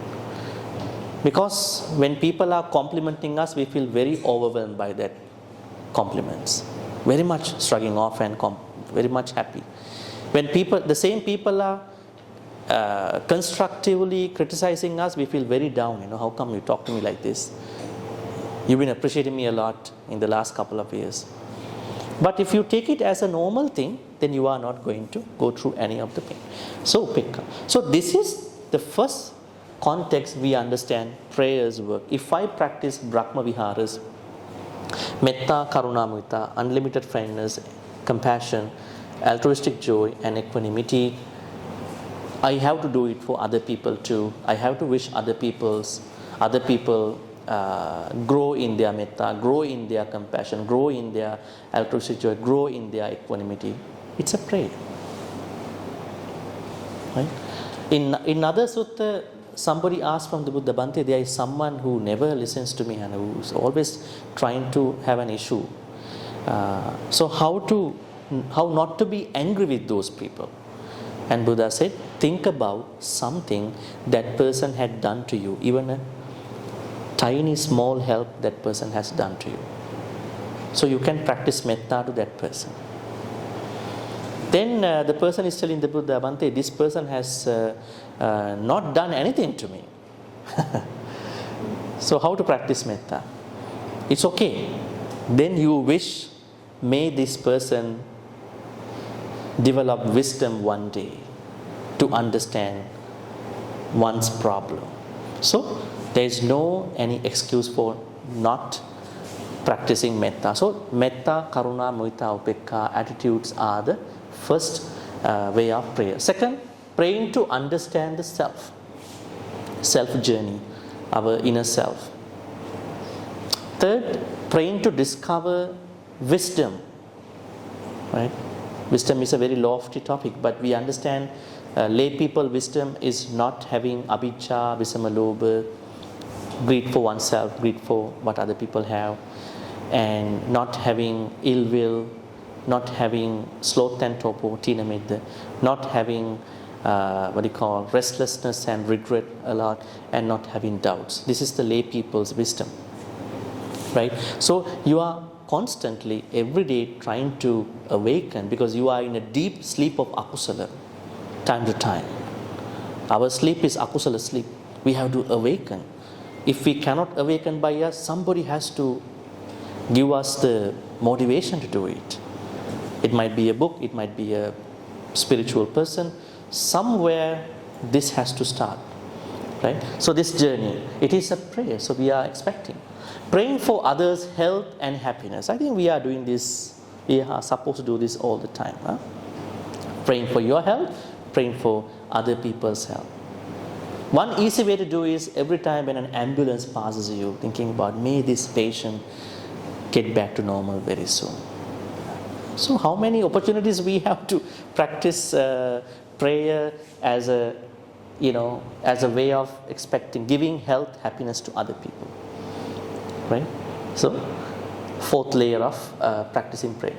Because when people are complimenting us, we feel very overwhelmed by that compliments. Very much shrugging off and very much happy. When people, the same people are constructively criticizing us, we feel very down. How come you talk to me like this? You've been appreciating me a lot in the last couple of years. But if you take it as a normal thing, then you are not going to go through any of the pain. So, upekkha. So this is the first context we understand prayers work. If I practice Brahma Viharas, Metta, Karuna, Mudita, unlimited friendliness, compassion, altruistic joy, and equanimity, I have to do it for other people too. I have to wish other people grow in their metta, grow in their compassion, grow in their altruistic joy, grow in their equanimity. It's a prayer. Right? In other sutta, somebody asked from the Buddha, Bhante, there is someone who never listens to me and who is always trying to have an issue. So how not to be angry with those people? And Buddha said, think about something that person had done to you, even a tiny small help that person has done to you. So you can practice metta to that person. Then the person is telling the Buddha, Bhante, this person has not done anything to me. So how to practice metta? It's okay. Then you wish, may this person develop wisdom one day to understand one's problem. So there is no any excuse for not practicing metta. So metta, karuna, mudita, upekkha attitudes are the first way of prayer. Second, praying to understand the self journey, our inner self. Third, praying to discover wisdom. Right? Wisdom is a very lofty topic, but we understand lay people wisdom is not having abhijja, visamalobha, greed for oneself, greed for what other people have, and not having ill will, not having sloth and torpor, tina midda, not having restlessness and regret a lot, and not having doubts. This is the lay people's wisdom. Right? So you are constantly, every day trying to awaken because you are in a deep sleep of akusala, time to time. Our sleep is akusala sleep. We have to awaken. If we cannot awaken by us, somebody has to give us the motivation to do it. It might be a book, it might be a spiritual person. Somewhere this has to start. Right? So this journey, it is a prayer. So we are expecting. Praying for others' health and happiness. I think we are doing this, we are supposed to do this all the time. Huh? Praying for your health, praying for other people's health. One easy way to do is every time when an ambulance passes you, thinking about, may this patient get back to normal very soon. So how many opportunities we have to practice prayer as a way of expecting, giving health, happiness to other people. Right? So, fourth layer of practicing prayer.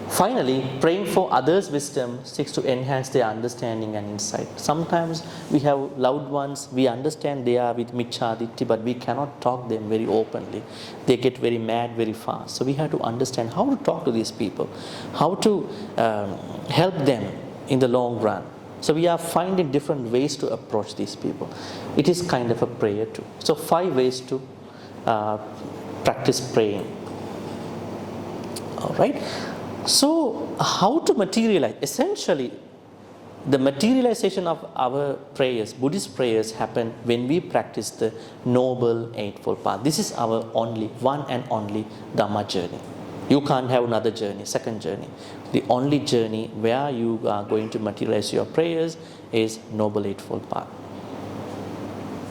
Finally, praying for others' wisdom seeks to enhance their understanding and insight. Sometimes we have loved ones, we understand they are with miccāditthi, but we cannot talk them very openly. They get very mad very fast. So we have to understand how to talk to these people, how to help them in the long run. So we are finding different ways to approach these people. It is kind of a prayer too. So 5 ways to practice praying. All right. So how to materialize? Essentially, the materialization of our prayers, Buddhist prayers, happen when we practice the Noble Eightfold Path. This is our one and only Dhamma journey. You can't have another journey, second journey. The only journey where you are going to materialize your prayers is Noble Eightfold Path.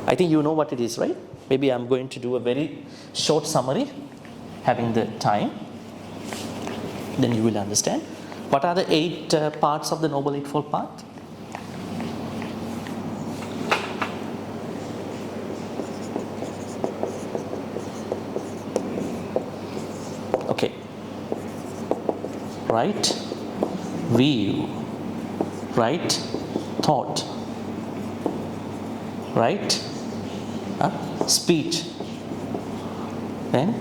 I think you know what it is, right? Maybe I'm going to do a very short summary, having the time. Then you will understand. What are the 8 parts of the Noble Eightfold Path? Okay. Right view, right thought, right speech, then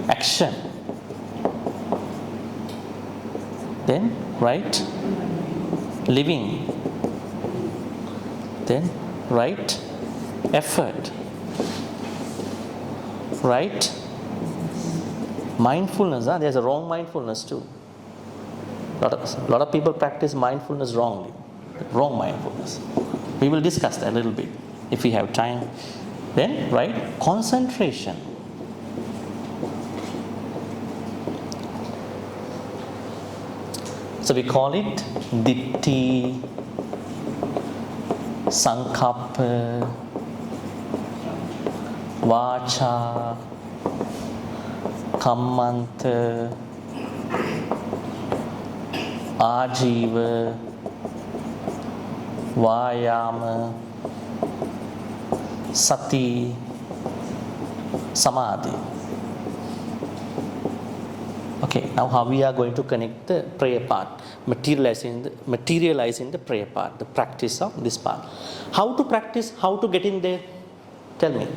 action, then right living, then right effort, right mindfulness. There's a wrong mindfulness too. A lot of people practice mindfulness wrongly. Wrong mindfulness. We will discuss that a little bit if we have time. Then right concentration. So we call it Ditti, Sankappa, Vacha, Kammanta, Ajiva, Vayama, Sati, Samadhi. Okay, now how we are going to connect the prayer part, materializing the prayer part, the practice of this part. How to practice, how to get in there? Tell me.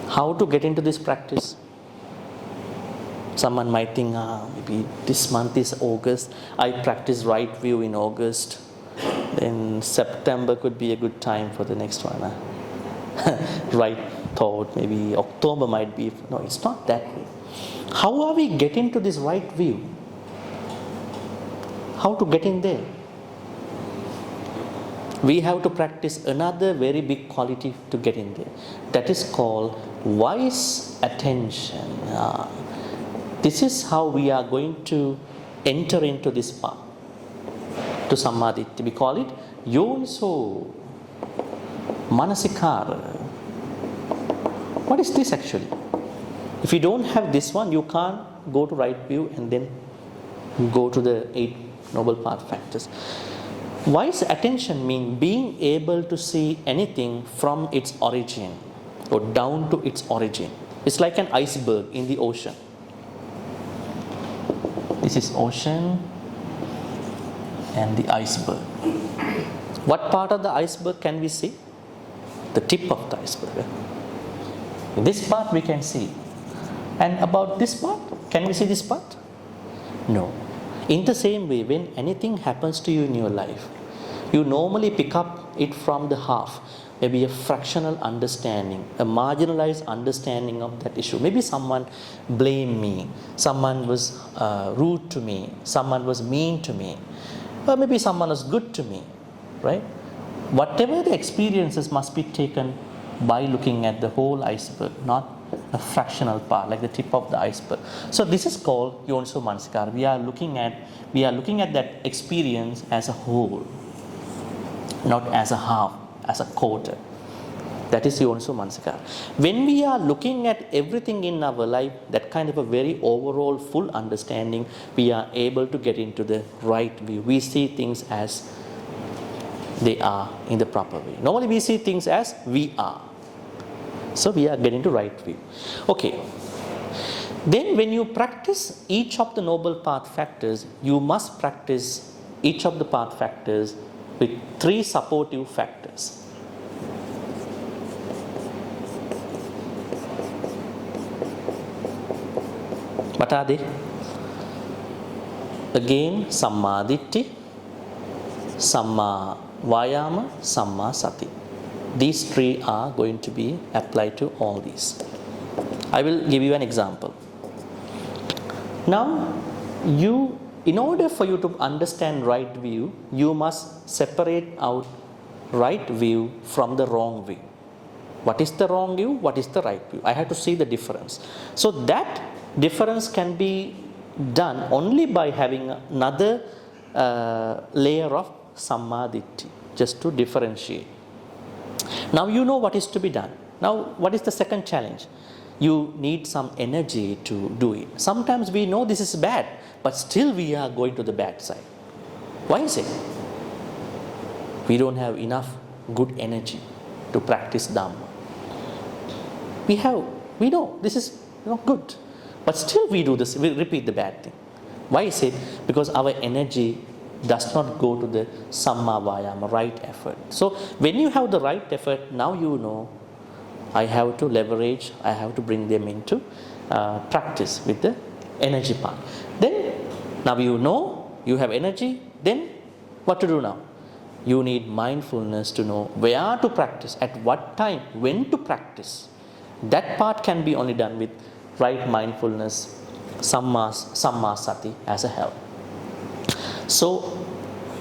How to get into this practice? Someone might think, maybe this month is August, I practice right view in August, then September could be a good time for the next one. Right thought, maybe October might be. No, it's not that way. How are we getting to this right view? How to get in there? We have to practice another very big quality to get in there. That is called wise attention. This is how we are going to enter into this path to Samadhi. We call it Yoniso Manasikara. What is this actually? If you don't have this one, you can't go to right view and then go to the 8 noble path factors. Wise attention means being able to see anything from its origin or down to its origin. It's like an iceberg in the ocean. This is ocean and the iceberg. What part of the iceberg can we see? The tip of the iceberg. This part we can see. And about this part, can we see this part? No. In the same way, when anything happens to you in your life, you normally pick up it from the half, maybe a fractional understanding, a marginalized understanding of that issue. Maybe someone blamed me, someone was rude to me, someone was mean to me, or maybe someone was good to me, right? Whatever the experiences must be taken by looking at the whole iceberg, not a fractional part, like the tip of the iceberg. So this is called Yoniso Manasikara. We are looking at that experience as a whole, not as a half, as a quarter. That is Yoniso Manasikara. When we are looking at everything in our life, that kind of a very overall full understanding, we are able to get into the right view. We see things as they are in the proper way. Normally we see things as we are. So we are getting to right view. Okay. Then when you practice each of the noble path factors, you must practice each of the path factors with 3 supportive factors. What are they? Again, Samma Ditti, Samma Vayama, Samma Sati. These 3 are going to be applied to all these. I will give you an example. Now, in order for you to understand right view, you must separate out right view from the wrong view. What is the wrong view? What is the right view? I have to see the difference. So that difference can be done only by having another layer of Sammaditthi, just to differentiate. Now you know what is to be done. Now what is the second challenge? You need some energy to do it. Sometimes we know this is bad, but still we are going to the bad side. Why is it? We don't have enough good energy to practice Dhamma. We know this is good, but still we do this, we repeat the bad thing. Why is it? Because our energy does not go to the Samma Vayama, right effort. So when you have the right effort, now you know I have to leverage, I have to bring them into practice with the energy part. Then now you know you have energy, then what to do now? You need mindfulness to know where to practice, at what time, when to practice. That part can be only done with right mindfulness, Samma Sati as a help. So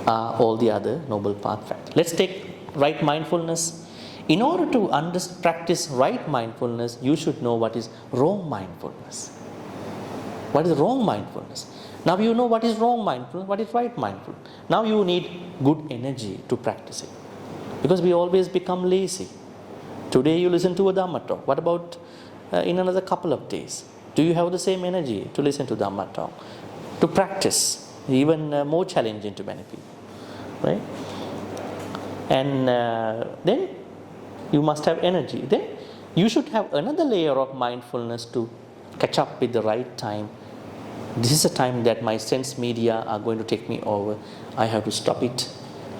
all the other noble path factors. Let's take right mindfulness. In order to practice right mindfulness, you should know what is wrong mindfulness. What is wrong mindfulness? Now you know what is wrong mindfulness, what is right mindfulness. Now you need good energy to practice it. Because we always become lazy. Today you listen to a Dhamma talk. What about in another couple of days? Do you have the same energy to listen to Dhamma talk? To practice, even more challenging to many people. Right? and then you must have energy. Then you should have another layer of mindfulness to catch up with the right time. This is a time that my sense media are going to take me over. I have to stop it.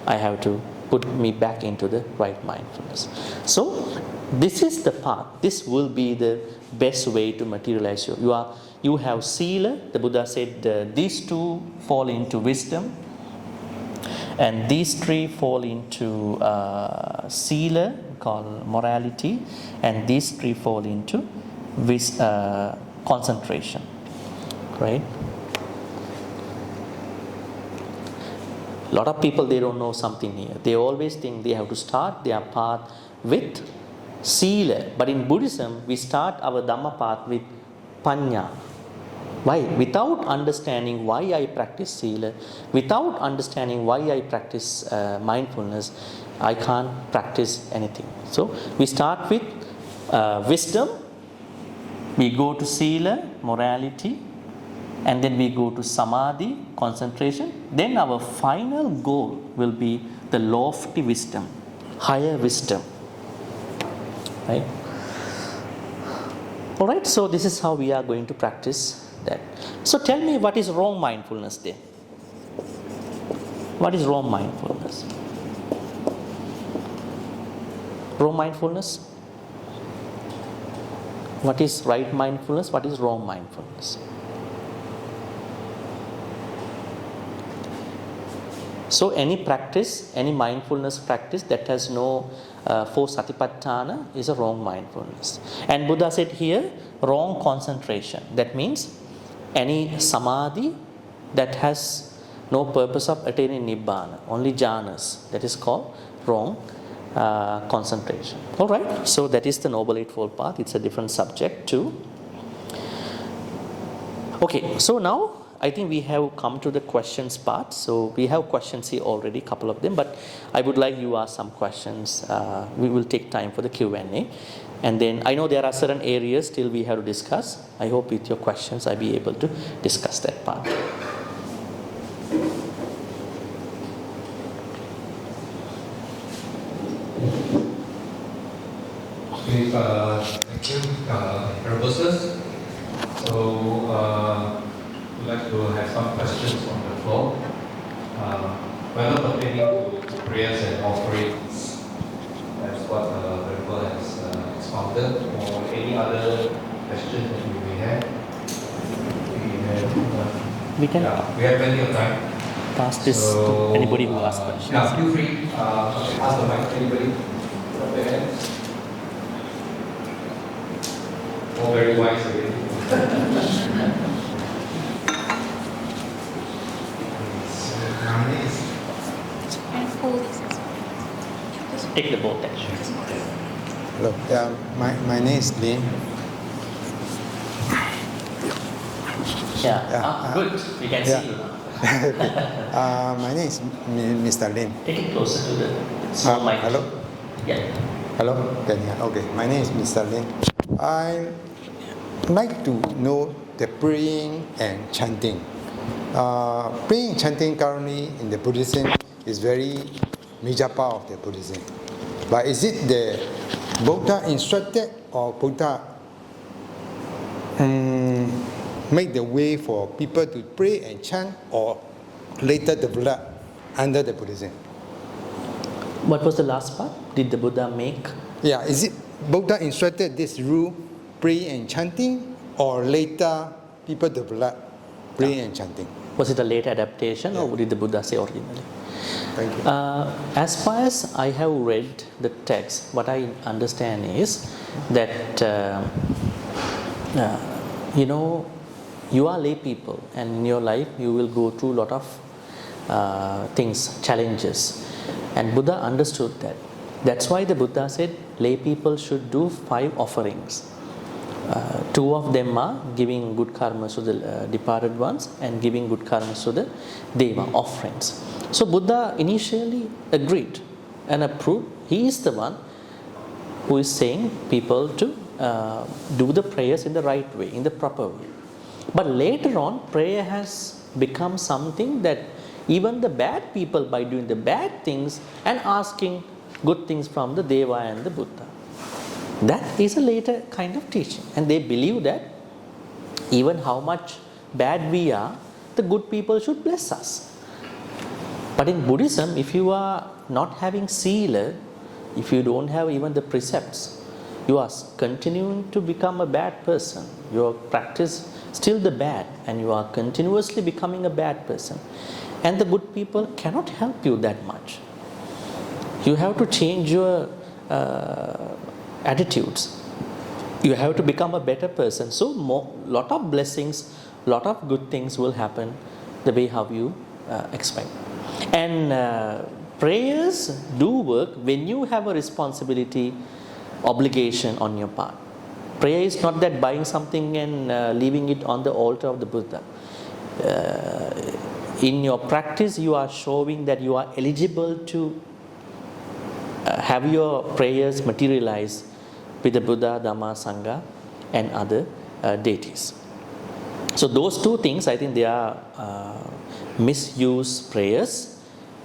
I have to put me back into the right mindfulness. So this is the path. This will be the best way to materialize you have sila. The Buddha said these two fall into wisdom, and these three fall into sila, called morality, and these three fall into concentration. Right? A lot of people, they don't know something here. They always think they have to start their path with sila. But in Buddhism, we start our Dhamma path with panya. Why? Without understanding why I practice sila, without understanding why I practice mindfulness, I can't practice anything. So we start with wisdom, we go to sila, morality, and then we go to samadhi, concentration. Then our final goal will be the lofty wisdom, higher wisdom. Right? Alright, so this is how we are going to practice that. So tell me, what is wrong mindfulness then? What is wrong mindfulness? Wrong mindfulness? What is right mindfulness? What is wrong mindfulness? So any practice, any mindfulness practice that has no four satipatthana is a wrong mindfulness. And Buddha said here, wrong concentration. That means any samadhi that has no purpose of attaining nibbana, only jhanas, that is called wrong concentration. Alright, so that is the Noble Eightfold Path. It's a different subject too. Okay, so now I think we have come to the questions part. So we have questions here already, couple of them, but I would like you ask some questions. We will take time for the Q&A. And then I know there are certain areas still we have to discuss. I hope with your questions I'll be able to discuss that part. Thank you, Professors. So, we'd like to have some questions on the floor, whether pertaining to prayers and offerings, that's what the Venerable has expounded, or any other questions that you may have. We can we have plenty of time. pass this to anybody who asks questions. Yeah, feel free. Ask the mic to anybody. Put up their hands. All very wise already. Take the boat actually. Hello, my name is Lin. Yeah, good. We can see you now. My name is Mr. Lin. Take it closer to the small mic. Hello? Yeah. Hello? Can you? Okay, my name is Mr. Lin. I like to know the praying and chanting. Praying and chanting currently in the Buddhism is very major part of the Buddhism. But is it the Buddha instructed or Buddha make the way for people to pray and chant, or later develop under the Buddhism? What was the last part? Did the Buddha make? Yeah, is it Buddha instructed this rule, praying and chanting, or later people develop praying and chanting? Was it a late adaptation, or did the Buddha say originally? Thank you. As far as I have read the text, what I understand is that you are lay people, and in your life you will go through a lot of things, challenges, and Buddha understood that. That's why the Buddha said lay people should do 5 offerings. 2 of them are giving good karma to the departed ones and giving good karma to the deva, offerings. So Buddha initially agreed and approved. He is the one who is saying people to do the prayers in the right way, in the proper way. But later on, prayer has become something that even the bad people by doing the bad things and asking good things from the Deva and the Buddha. That is a later kind of teaching. And they believe that even how much bad we are, the good people should bless us. But in Buddhism, if you are not having sila, if you don't have even the precepts, you are continuing to become a bad person. Your practice still the bad, and you are continuously becoming a bad person. And the good people cannot help you that much. You have to change your attitudes. You have to become a better person. So lot of blessings, lot of good things will happen the way how you expect. And prayers do work when you have a responsibility, obligation on your part. Prayer is not that buying something and leaving it on the altar of the Buddha. In your practice, you are showing that you are eligible to have your prayers materialize with the Buddha, Dhamma, Sangha and other deities. So those two things, I think they are misused prayers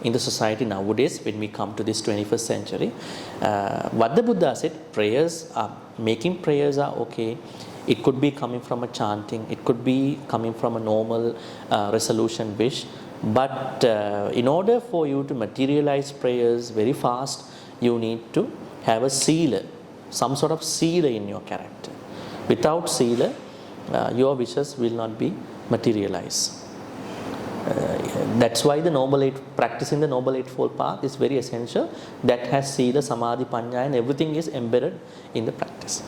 in the society nowadays when we come to this 21st century. What the Buddha said, making prayers are okay. It could be coming from a chanting, it could be coming from a normal resolution wish. But in order for you to materialize prayers very fast, you need to have a sila, some sort of sila in your character. Without sila, your wishes will not be materialized. That's why the practicing the Noble Eightfold Path is very essential. That has sila, samadhi, panya, and everything is embedded in the practice.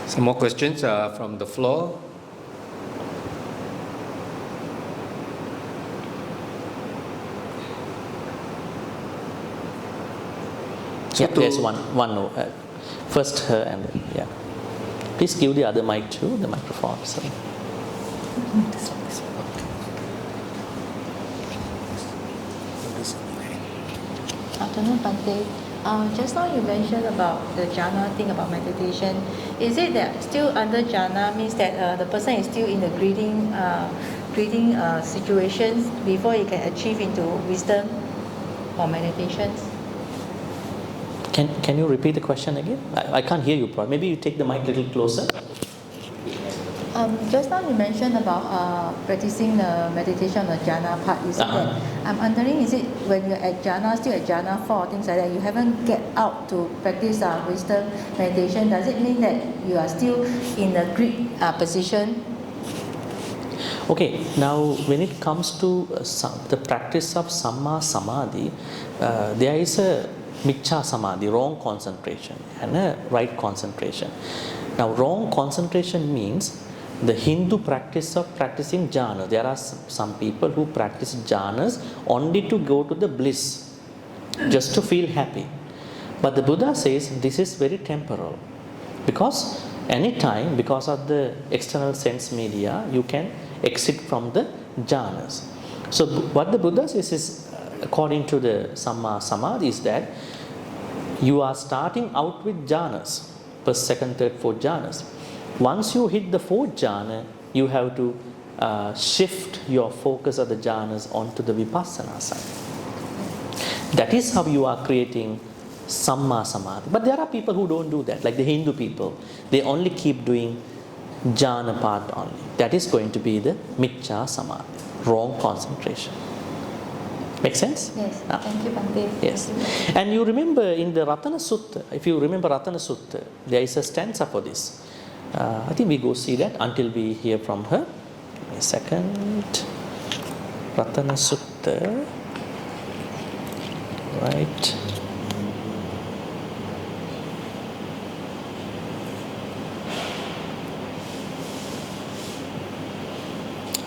Some more questions from the floor. Yeah, there's one. First her and then, yeah. Please give the other mic too, the microphone. So. Afternoon, Bhante. Just now you mentioned about the jhana thing about meditation. Is it that still under jhana means that the person is still in the greeting situations before he can achieve into wisdom or meditations? Can you repeat the question again? I can't hear you properly. Maybe you take the mic a little closer. Just now you mentioned about practicing the meditation on the jhana part. Is it that I'm wondering, is it when you're at jhana, still at jhana 4, things like that, you haven't get out to practice wisdom meditation? Does it mean that you are still in the greed position? Okay, now when it comes to the practice of Samma Samadhi, there is a Michcha Samadhi, wrong concentration, and a right concentration. Now, wrong concentration means the Hindu practice of practicing jhana. There are some people who practice jhanas only to go to the bliss, just to feel happy. But the Buddha says this is very temporal, because anytime, because of the external sense media, you can exit from the jhanas. So what the Buddha says is, according to the Samma Samadhi, is that you are starting out with jhanas, first, second, third, fourth jhanas. Once you hit the fourth jhana, you have to shift your focus of the jhanas onto the vipassana side. That is how you are creating Samma Samadhi. But there are people who don't do that, like the Hindu people. They only keep doing jhana part only. That is going to be the Michcha Samadhi, wrong concentration. Make sense? Yes. Thank you, Bhante. Yes. And you remember in the Ratana Sutta, if you remember Ratana Sutta, there is a stanza for this. I think we go see that until we hear from her. Give me a second. Ratana Sutta. Right.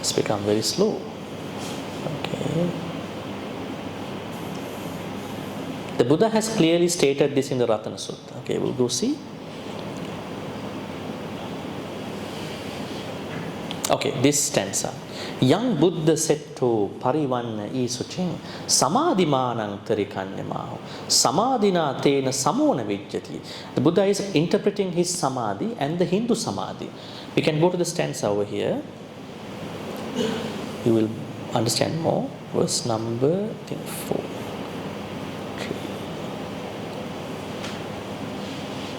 It's become very slow. Okay. The Buddha has clearly stated this in the Ratana Sutta. Okay, we'll go see. Okay, this stanza. Young Buddha said to Parivanna Isuching, Samadhimanang Tarikanyamaho, Samadhina tena samona vijjati. The Buddha is interpreting his samadhi and the Hindu samadhi. We can go to the stanza over here. You will understand more. Verse number, I think, 4.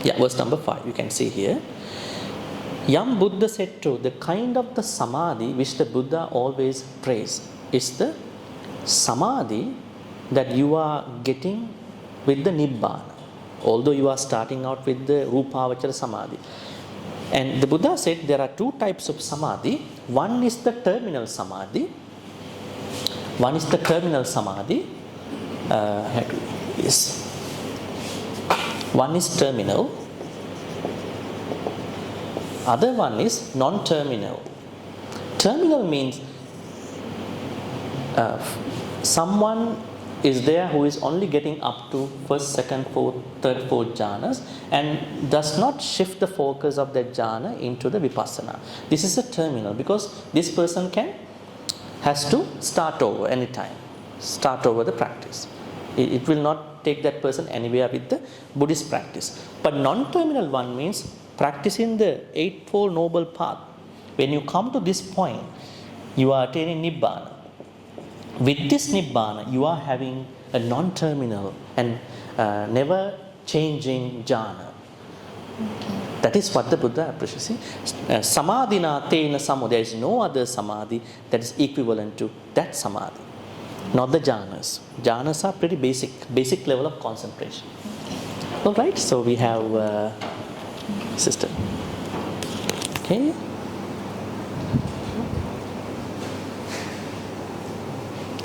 Yeah, verse number 5. You can see here. Young Buddha said to, the kind of the samadhi which the Buddha always prays is the samadhi that you are getting with the Nibbana. Although you are starting out with the Rupavachara samadhi. And the Buddha said there are two types of samadhi. One is the terminal samadhi. One is the terminal samadhi. One is terminal. Other one is non-terminal. Terminal means someone is there who is only getting up to first, second, fourth, third, fourth jhanas and does not shift the focus of that jhana into the vipassana. This is a terminal because this person has to start over anytime, start over the practice. It will not take that person anywhere with the Buddhist practice. But non-terminal one means practicing the Eightfold Noble Path. When you come to this point, you are attaining Nibbana. With this Nibbana, you are having a non-terminal and never changing jhana. Okay. That is what the Buddha appreciates. Samadhina tena samo. There is no other samadhi that is equivalent to that samadhi. Not the jhanas. Jhanas are pretty basic level of concentration. Okay. All right. So we have sister. Okay.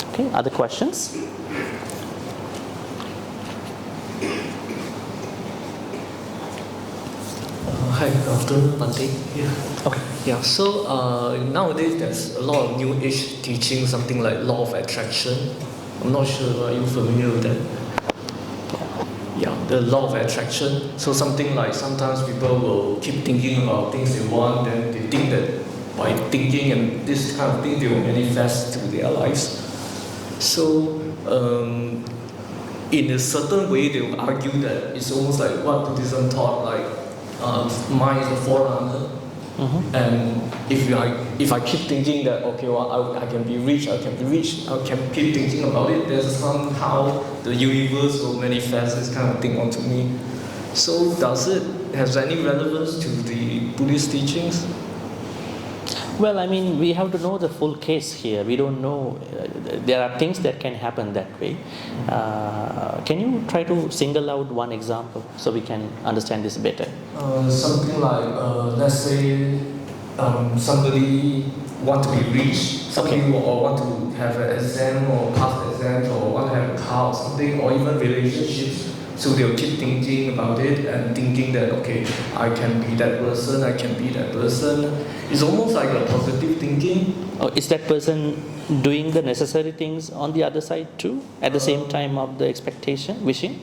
Okay. Other questions? Hi, good afternoon, Bhante. Yeah. Okay. Yeah, so nowadays there's a lot of new age teaching, something like law of attraction. I'm not sure, are you familiar with that? Yeah, the law of attraction. So something like sometimes people will keep thinking about things they want, then they think that by thinking and this kind of thing they will manifest to their lives. So in a certain way they will argue that it's almost like what Buddhism taught, like mind is a forerunner. Mm-hmm. And if I keep thinking that okay, well, I can be rich, I can keep thinking about it, there's somehow the universe will manifest this kind of thing onto me. So does it have any relevance to the Buddhist teachings? Well, I mean, we have to know the full case here. We don't know. There are things that can happen that way. Can you try to single out one example so we can understand this better? Something like, let's say, somebody want to be rich, or want to have an exam or pass exams, or want to have a car or something, or even relationships. So they'll keep thinking about it and thinking that, okay, I can be that person, I can be that person. It's almost like a positive thinking. Oh, is that person doing the necessary things on the other side too, at the same time of the expectation, wishing?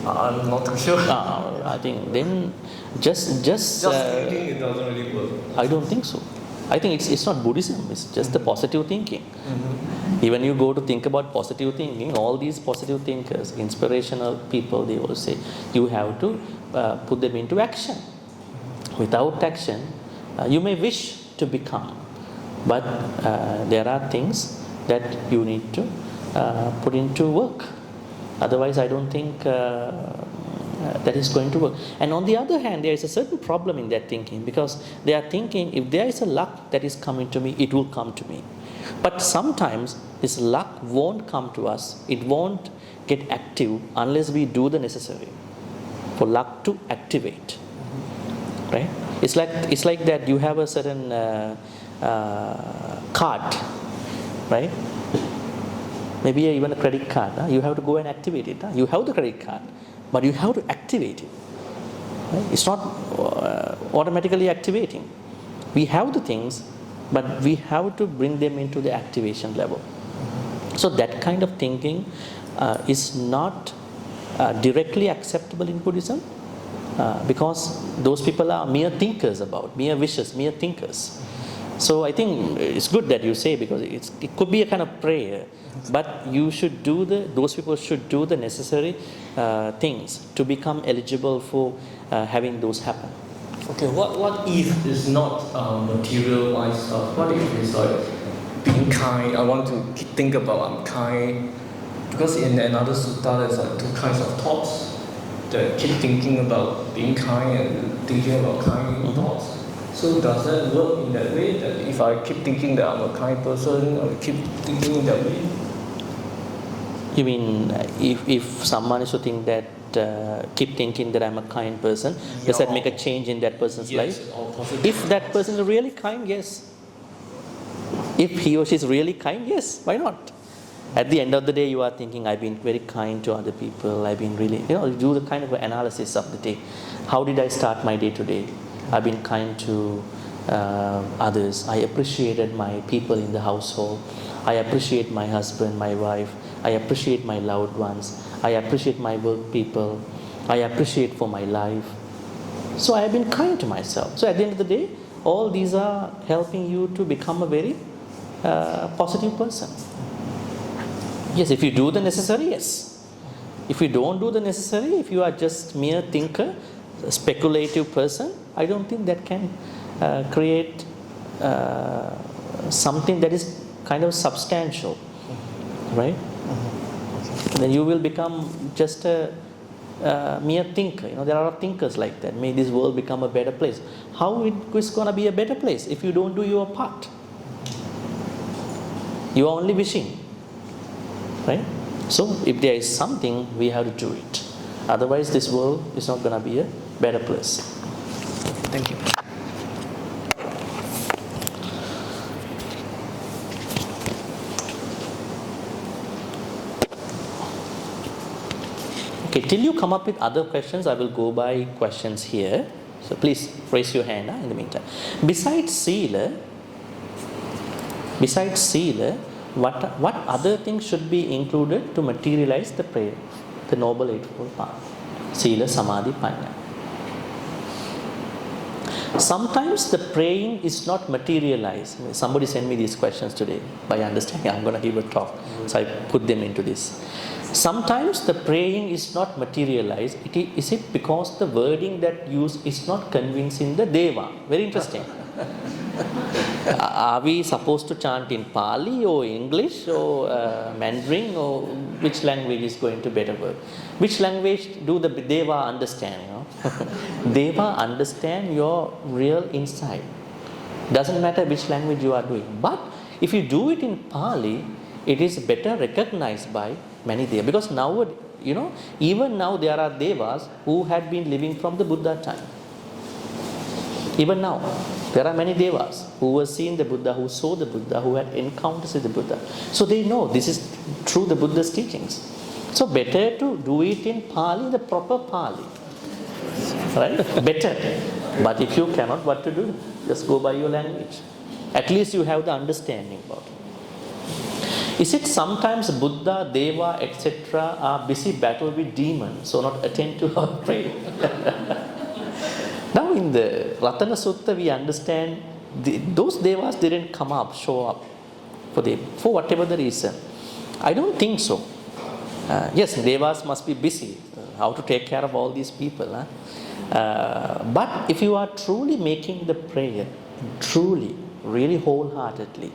I'm not too sure. I think then just thinking it doesn't really work. I don't think so. I think it's not Buddhism, it's just the positive thinking. Mm-hmm. Even you go to think about positive thinking, all these positive thinkers, inspirational people, they will say, you have to put them into action. Without action, you may wish to become, but there are things that you need to put into work. Otherwise, I don't think that is going to work. And on the other hand, there is a certain problem in that thinking, because they are thinking if there is a luck that is coming to me, it will come to me. But sometimes this luck won't come to us, it won't get active unless we do the necessary for luck to activate. Right? It's like that you have a certain card, right? Maybe even a credit card. You have to go and activate it. You have the credit card, but you have to activate it. Right? It's not automatically activating. We have the things, but we have to bring them into the activation level. So that kind of thinking is not directly acceptable in Buddhism, because those people are mere thinkers mere wishes, mere thinkers. So I think it's good that you say, because it could be a kind of prayer, but you should do those people should do the necessary things to become eligible for having those happen. Okay, what if it's not materialized stuff? What if it's like being kind? I want to think about I'm kind. Because in another sutta, there's like two kinds of thoughts. That keep thinking about being kind and thinking about kind thoughts. So does that work in that way? That if I keep thinking that I'm a kind person, I will keep thinking in that way? You mean if someone is to think that, keep thinking that I'm a kind person, does that make a change in that person's life? If that person is really kind, yes. If he or she is really kind, yes, why not? At the end of the day, you are thinking, I've been very kind to other people, I've been really, do the kind of analysis of the day. How did I start my day today? I've been kind to others. I appreciated my people in the household. I appreciate my husband, my wife. I appreciate my loved ones. I appreciate my work people. I appreciate for my life. So I have been kind to myself. So at the end of the day, all these are helping you to become a very positive person. Yes, if you do the necessary, yes. If you don't do the necessary, if you are just mere thinker, a speculative person, I don't think that can create something that is kind of substantial, right? Then you will become just a mere thinker. There are thinkers like that. May this world become a better place. How it is going to be a better place if you don't do your part? You are only wishing, right? So if there is something, we have to do it. Otherwise, this world is not going to be a better place. Thank you. Okay, till you come up with other questions, I will go by questions here. So please raise your hand in the meantime. Besides Sila, what other things should be included to materialize the prayer, the Noble Eightfold Path? Sila, Samadhi, Panya. Sometimes the praying is not materialized. Somebody sent me these questions today. By understanding, I'm going to give a talk. So I put them into this. Sometimes the praying is not materialized. Is it because the wording that used is not convincing the Deva? Very interesting. Are we supposed to chant in Pali or English or Mandarin, or which language is going to better work? Which language do the Deva understand? Deva understand your real insight. Doesn't matter which language you are doing. But if you do it in Pali, it is better recognized by many Devas. Because now, even now there are Devas who had been living from the Buddha time. Even now, there are many Devas who were seeing the Buddha, who saw the Buddha, who had encounters with the Buddha. So they know this is through the Buddha's teachings. So better to do it in Pali, the proper Pali. Right? Better. But if you cannot, what to do? Just go by your language. At least you have the understanding about it. Is it sometimes Buddha, Deva, etc. are busy battle with demons, so not attend to our prayer? Now in the Ratana Sutta we understand those Devas didn't show up for whatever the reason. I don't think so. Yes, Devas must be busy. How to take care of all these people. But if you are truly making the prayer, truly, really wholeheartedly,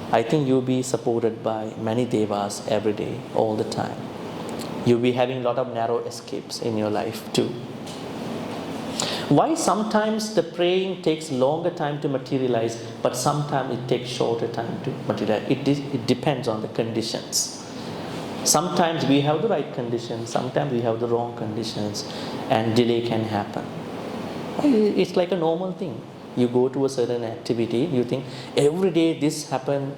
I think you'll be supported by many Devas every day, all the time. You'll be having a lot of narrow escapes in your life too. Why sometimes the praying takes longer time to materialize, but sometimes it takes shorter time to materialize? It depends on the conditions. Sometimes we have the right conditions, sometimes we have the wrong conditions, and delay can happen. It's like a normal thing. You go to a certain activity, you think every day this happened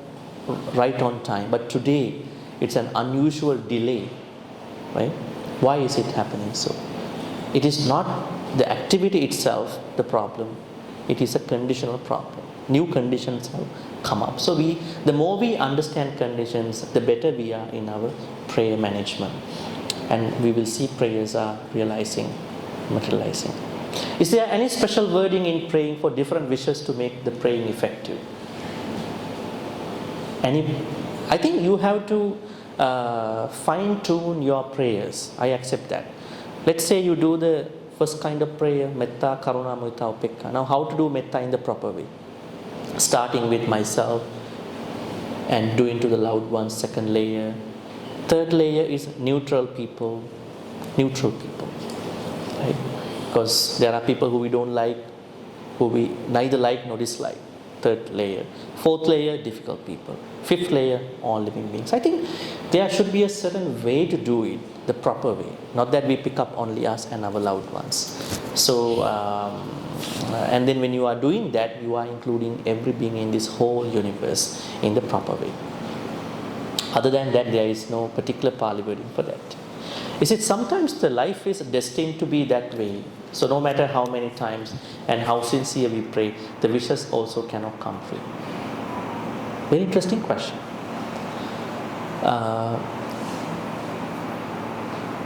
right on time, but today it's an unusual delay, right? Why is it happening so? It is not the activity itself the problem, it is a conditional problem. New conditions have come up. So the more we understand conditions, the better we are in our prayer management. And we will see prayers are realizing, materializing. Is there any special wording in praying for different wishes to make the praying effective? I think you have to fine tune your prayers. I accept that. Let's say you do the first kind of prayer, metta, karuna, mudita, upekkha. Now, how to do metta in the proper way? Starting with myself and doing to the loved ones, second layer. Third layer is neutral people, right? Because there are people who we don't like, who we neither like nor dislike. Third layer. Fourth layer, difficult people. Fifth layer, all living beings. I think there should be a certain way to do it, the proper way. Not that we pick up only us and our loved ones. So, and then when you are doing that, you are including every being in this whole universe in the proper way. Other than that, there is no particular Pali wording for that. Is it sometimes the life is destined to be that way? So no matter how many times and how sincere we pray, the wishes also cannot come true. Very interesting question.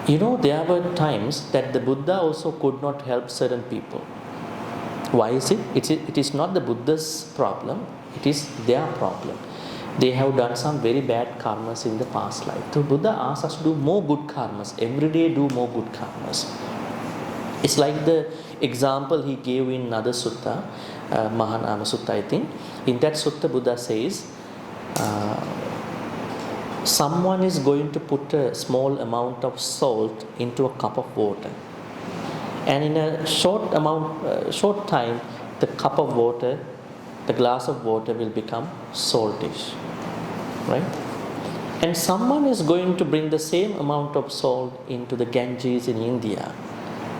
There were times that the Buddha also could not help certain people. Why is it? It is not the Buddha's problem, it is their problem. They have done some very bad karmas in the past life. So Buddha asks us to do more good karmas. Every day do more good karmas. It's like the example he gave in another sutta, Mahanama Sutta, I think. In that sutta, Buddha says, someone is going to put a small amount of salt into a cup of water. And in a short time, the cup of water, the glass of water will become saltish. Right? And someone is going to bring the same amount of salt into the Ganges in India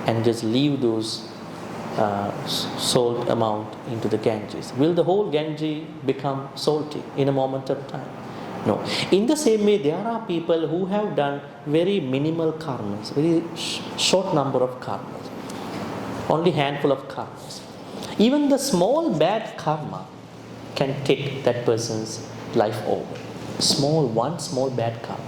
and just leave those salt amount into the Ganges. Will the whole Ganges become salty in a moment of time? No. In the same way, there are people who have done very minimal karmas, very short number of karmas, only handful of karmas. Even the small bad karma can take that person's life over. One small bad karma.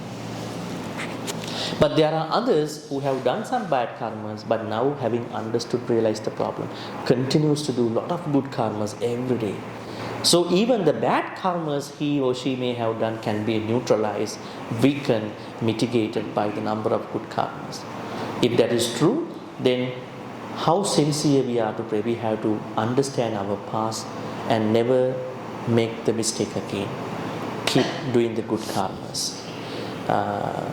But there are others who have done some bad karmas, but now having understood, realized the problem, continues to do a lot of good karmas every day. So even the bad karmas he or she may have done can be neutralized, weakened, mitigated by the number of good karmas. If that is true, then how sincere we are to pray. We have to understand our past and never make the mistake again. Keep doing the good karmas.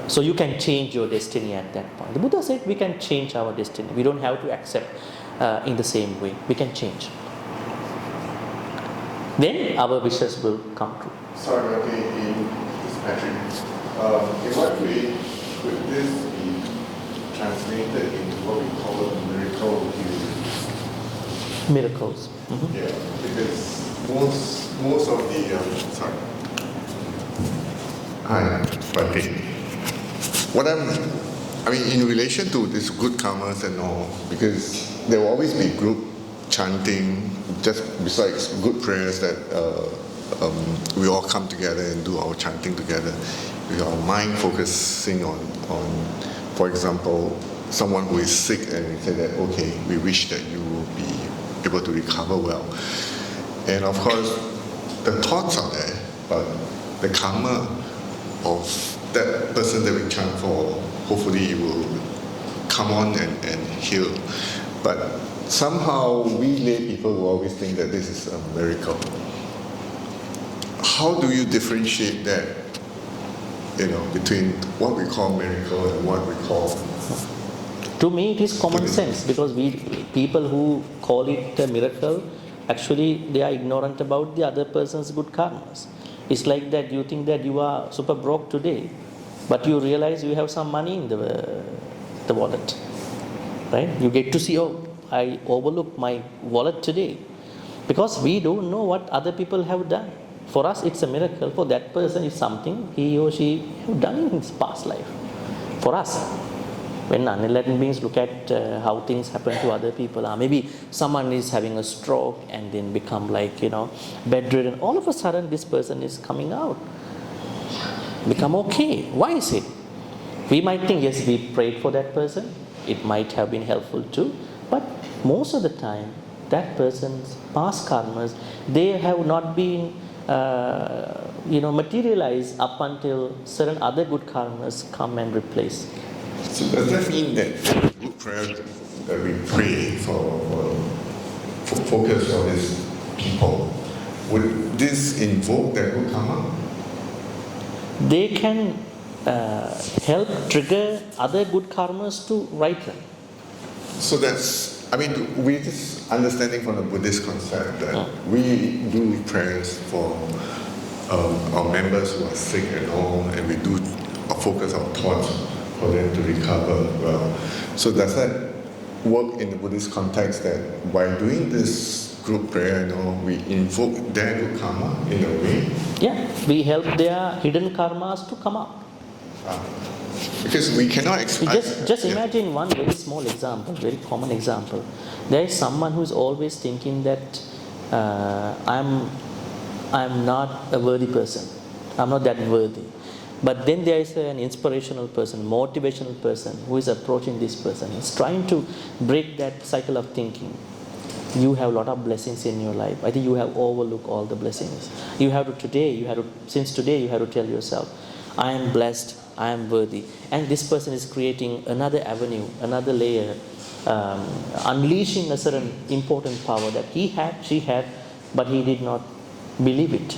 So you can change your destiny at that point. The Buddha said we can change our destiny. We don't have to accept in the same way. We can change. Then our wishes will come true. Sorry, Bhante, this is Patrick. In what way could this be translated into what we call a miracle healing? Miracles. Mm-hmm. Yeah, because most of the sorry. Hi, Bhante. In relation to this good karmas and all, because there will always be group chanting, just besides good prayers that we all come together and do our chanting together, with our mind focusing on, for example, someone who is sick, and we say that, okay, we wish that you will be able to recover well. And of course, the thoughts are there, but the karma of that person that we chant for, hopefully it will come on and heal. But somehow we lay people will always think that this is a miracle. How do you differentiate that, between what we call miracle and what we call... To me, it is common sense, because people who call it a miracle, actually they are ignorant about the other person's good karmas. It's like that you think that you are super broke today, but you realize you have some money in the wallet, right? You get to see, I overlooked my wallet today, because we don't know what other people have done. For us, it's a miracle. For that person, it's something he or she have done in his past life. For us, when unenlightened beings look at how things happen to other people, maybe someone is having a stroke and then become bedridden. All of a sudden, this person is coming out, become okay. Why is it? We might think, yes, we prayed for that person. It might have been helpful too. But most of the time, that person's past karmas, they have not been materialized up until certain other good karmas come and replace. So does that mean that good prayer that we pray for focus on these people, would this invoke their good karma? They can help trigger other good karmas to ripen. So we're just understanding from the Buddhist concept that we do prayers for our members who are sick and all, and we do focus our thoughts for them to recover well. So does that work in the Buddhist context that by doing this group prayer, we invoke their good karma in a way? Yeah, we help their hidden karmas to come up. Because we cannot expect. Just imagine one very small example, very common example. There is someone who is always thinking that I'm not a worthy person. I'm not that worthy. But then there is an inspirational person, motivational person who is approaching this person. He's trying to break that cycle of thinking. You have a lot of blessings in your life. I think you have overlooked all the blessings. Since today you have to tell yourself, I am blessed, I am worthy. And this person is creating another avenue, another layer, unleashing a certain important power that he had, she had, but he did not believe it.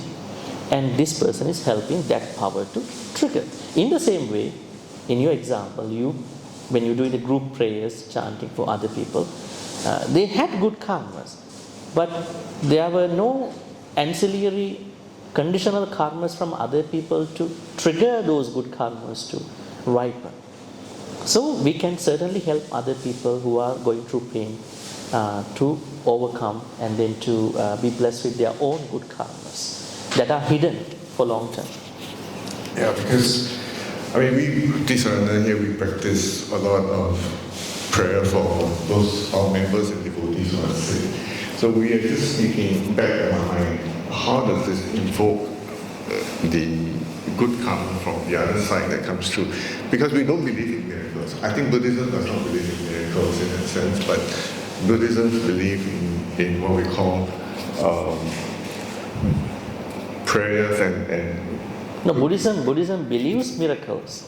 And this person is helping that power to trigger. In the same way, in your example, when you do the group prayers, chanting for other people, they had good karmas, but there were no ancillary conditional karmas from other people to trigger those good karmas to ripen. So we can certainly help other people who are going through pain to overcome and then to be blessed with their own good karmas that are hidden for long term. Yeah, because we Ti-Sarana here, we practice a lot of prayer for our members and devotees who are sick. So we are just thinking back in my mind, how does this invoke the good karma from the other side that comes through? Because we don't believe in miracles. I think Buddhism does not believe in miracles in that sense, but Buddhism believes in what we call prayers and No, Buddhism believes miracles,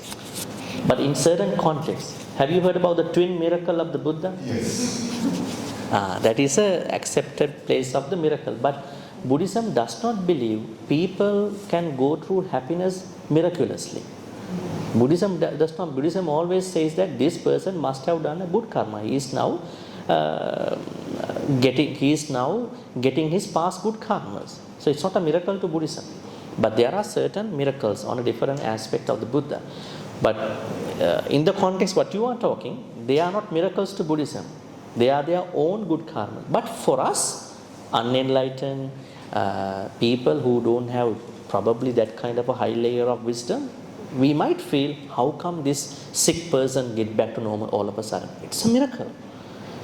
but in certain contexts. Have you heard about the twin miracle of the Buddha? Yes. That is an accepted place of the miracle. But Buddhism does not believe people can go through happiness miraculously. Buddhism does not. Buddhism always says that this person must have done a good karma. He is now getting his past good karmas. So it's not a miracle to Buddhism. But there are certain miracles on a different aspect of the Buddha. But in the context what you are talking, they are not miracles to Buddhism. They are their own good karma. But for us, unenlightened people who don't have probably that kind of a high layer of wisdom, we might feel, how come this sick person get back to normal all of a sudden? It's a miracle.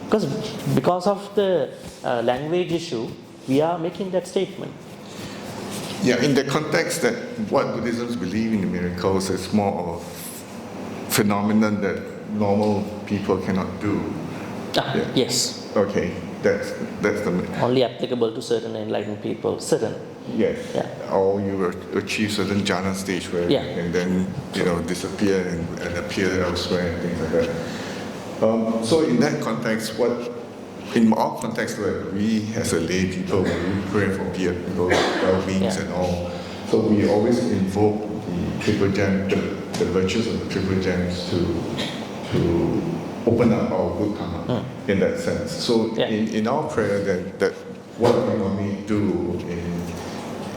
Because of the language issue, we are making that statement. Yeah, in the context that what Buddhism believes in the miracles is more of phenomenon that normal people cannot do. Yeah. Yes. Okay, that's the only applicable to certain enlightened people. Certain. Yes. Yeah. Or you achieve certain jhana stage where and then disappear and appear elsewhere and things like that. So in that context, in our context where we as a lay people, when we pray for well-beings and all, so we always invoke the triple gem, the virtues of the triple gems to open up our good karma in that sense. So in our prayer, that what we normally do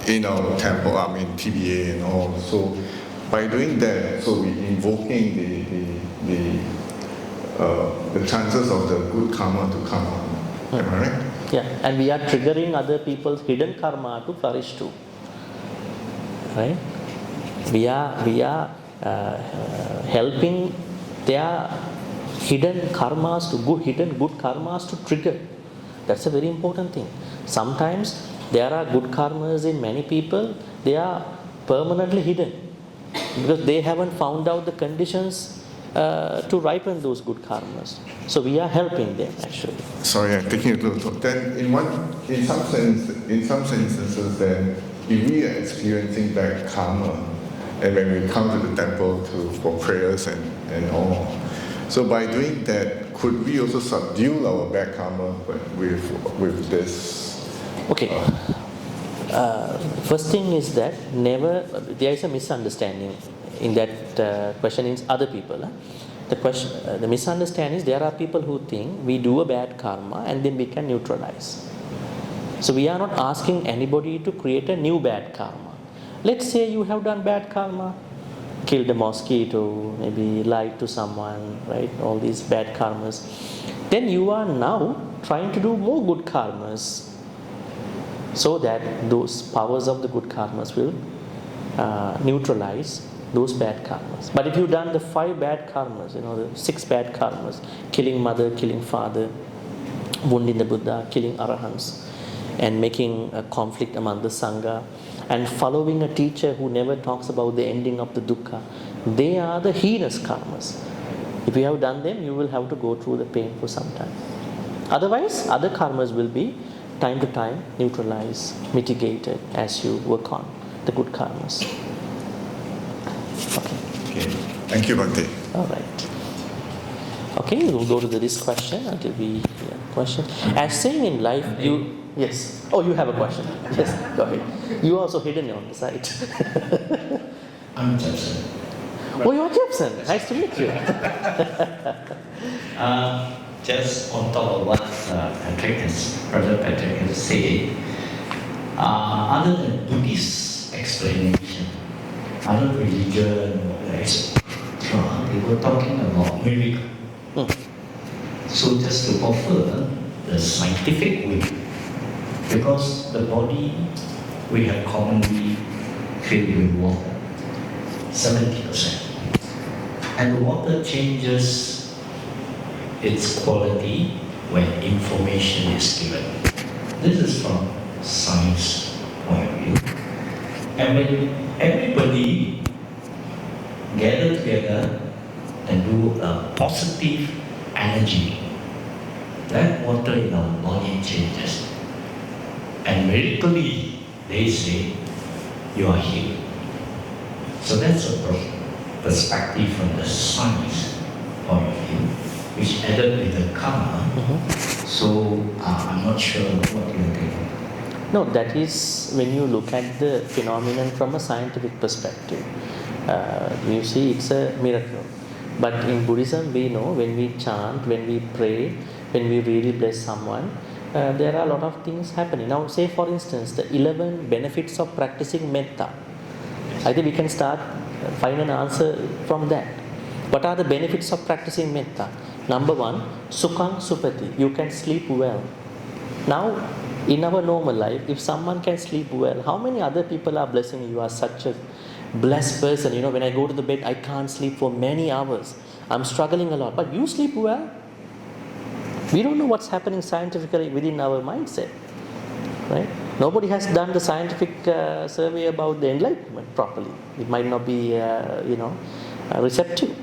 in our temple, TBA and all. So by doing that, so we invoking the chances of the good karma to come up. Am I right? Yeah, and we are triggering other people's hidden karma to flourish too. Right? We are helping their hidden karmas hidden good karmas to trigger. That's a very important thing. Sometimes there are good karmas in many people, they are permanently hidden because they haven't found out the conditions to ripen those good karmas. So we are helping them actually. Sorry, I'm taking a little thought. Then, in some instances, then if we are experiencing bad karma, and when we come to the temple for prayers and all, so by doing that, could we also subdue our bad karma with this? Okay. First thing is that there is a misunderstanding in that question is other people. The misunderstanding is there are people who think we do a bad karma and then we can neutralize. So we are not asking anybody to create a new bad karma. Let's say you have done bad karma, killed a mosquito, maybe lied to someone, right? All these bad karmas. Then you are now trying to do more good karmas so that those powers of the good karmas will neutralize those bad karmas. But if you've done the 5 bad karmas, the 6 bad karmas, killing mother, killing father, wounding the Buddha, killing arahants, and making a conflict among the Sangha, and following a teacher who never talks about the ending of the dukkha, they are the heinous karmas. If you have done them, you will have to go through the pain for some time. Otherwise, other karmas will be time to time neutralized, mitigated as you work on the good karmas. Okay. Thank you, Bhante. All right. Okay, we'll go to this question until we hear a question. As saying in life, yes. Oh, you have a question. Yes, go ahead. You also hidden on the side. I'm Jepson. Oh, you are Jepson. Nice to meet you. Just on top of what Brother Patrick has said, other than Buddhist explanation, other religion, they were talking about miracle. So just to offer the scientific way, because the body we have commonly filled with water, 70%. And the water changes its quality when information is given. This is from science point of view. And when everybody gather together and do a positive energy, that water in our body changes. And miraculously, they say, you are healed. So that's a perspective from the science point of view, which added with the karma. So I'm not sure what you think. No, that is when you look at the phenomenon from a scientific perspective. You see it's a miracle. But in Buddhism, we know when we chant, when we pray, when we really bless someone, there are a lot of things happening. Now, say for instance, the 11 benefits of practicing metta. I think we can find an answer from that. What are the benefits of practicing metta? Number 1, sukhang supati. You can sleep well. Now, in our normal life, if someone can sleep well, how many other people are blessing you as such a blessed person? When I go to the bed, I can't sleep for many hours. I'm struggling a lot. But you sleep well. We don't know what's happening scientifically within our mindset. Right? Nobody has done the scientific survey about the enlightenment properly. It might not be, receptive.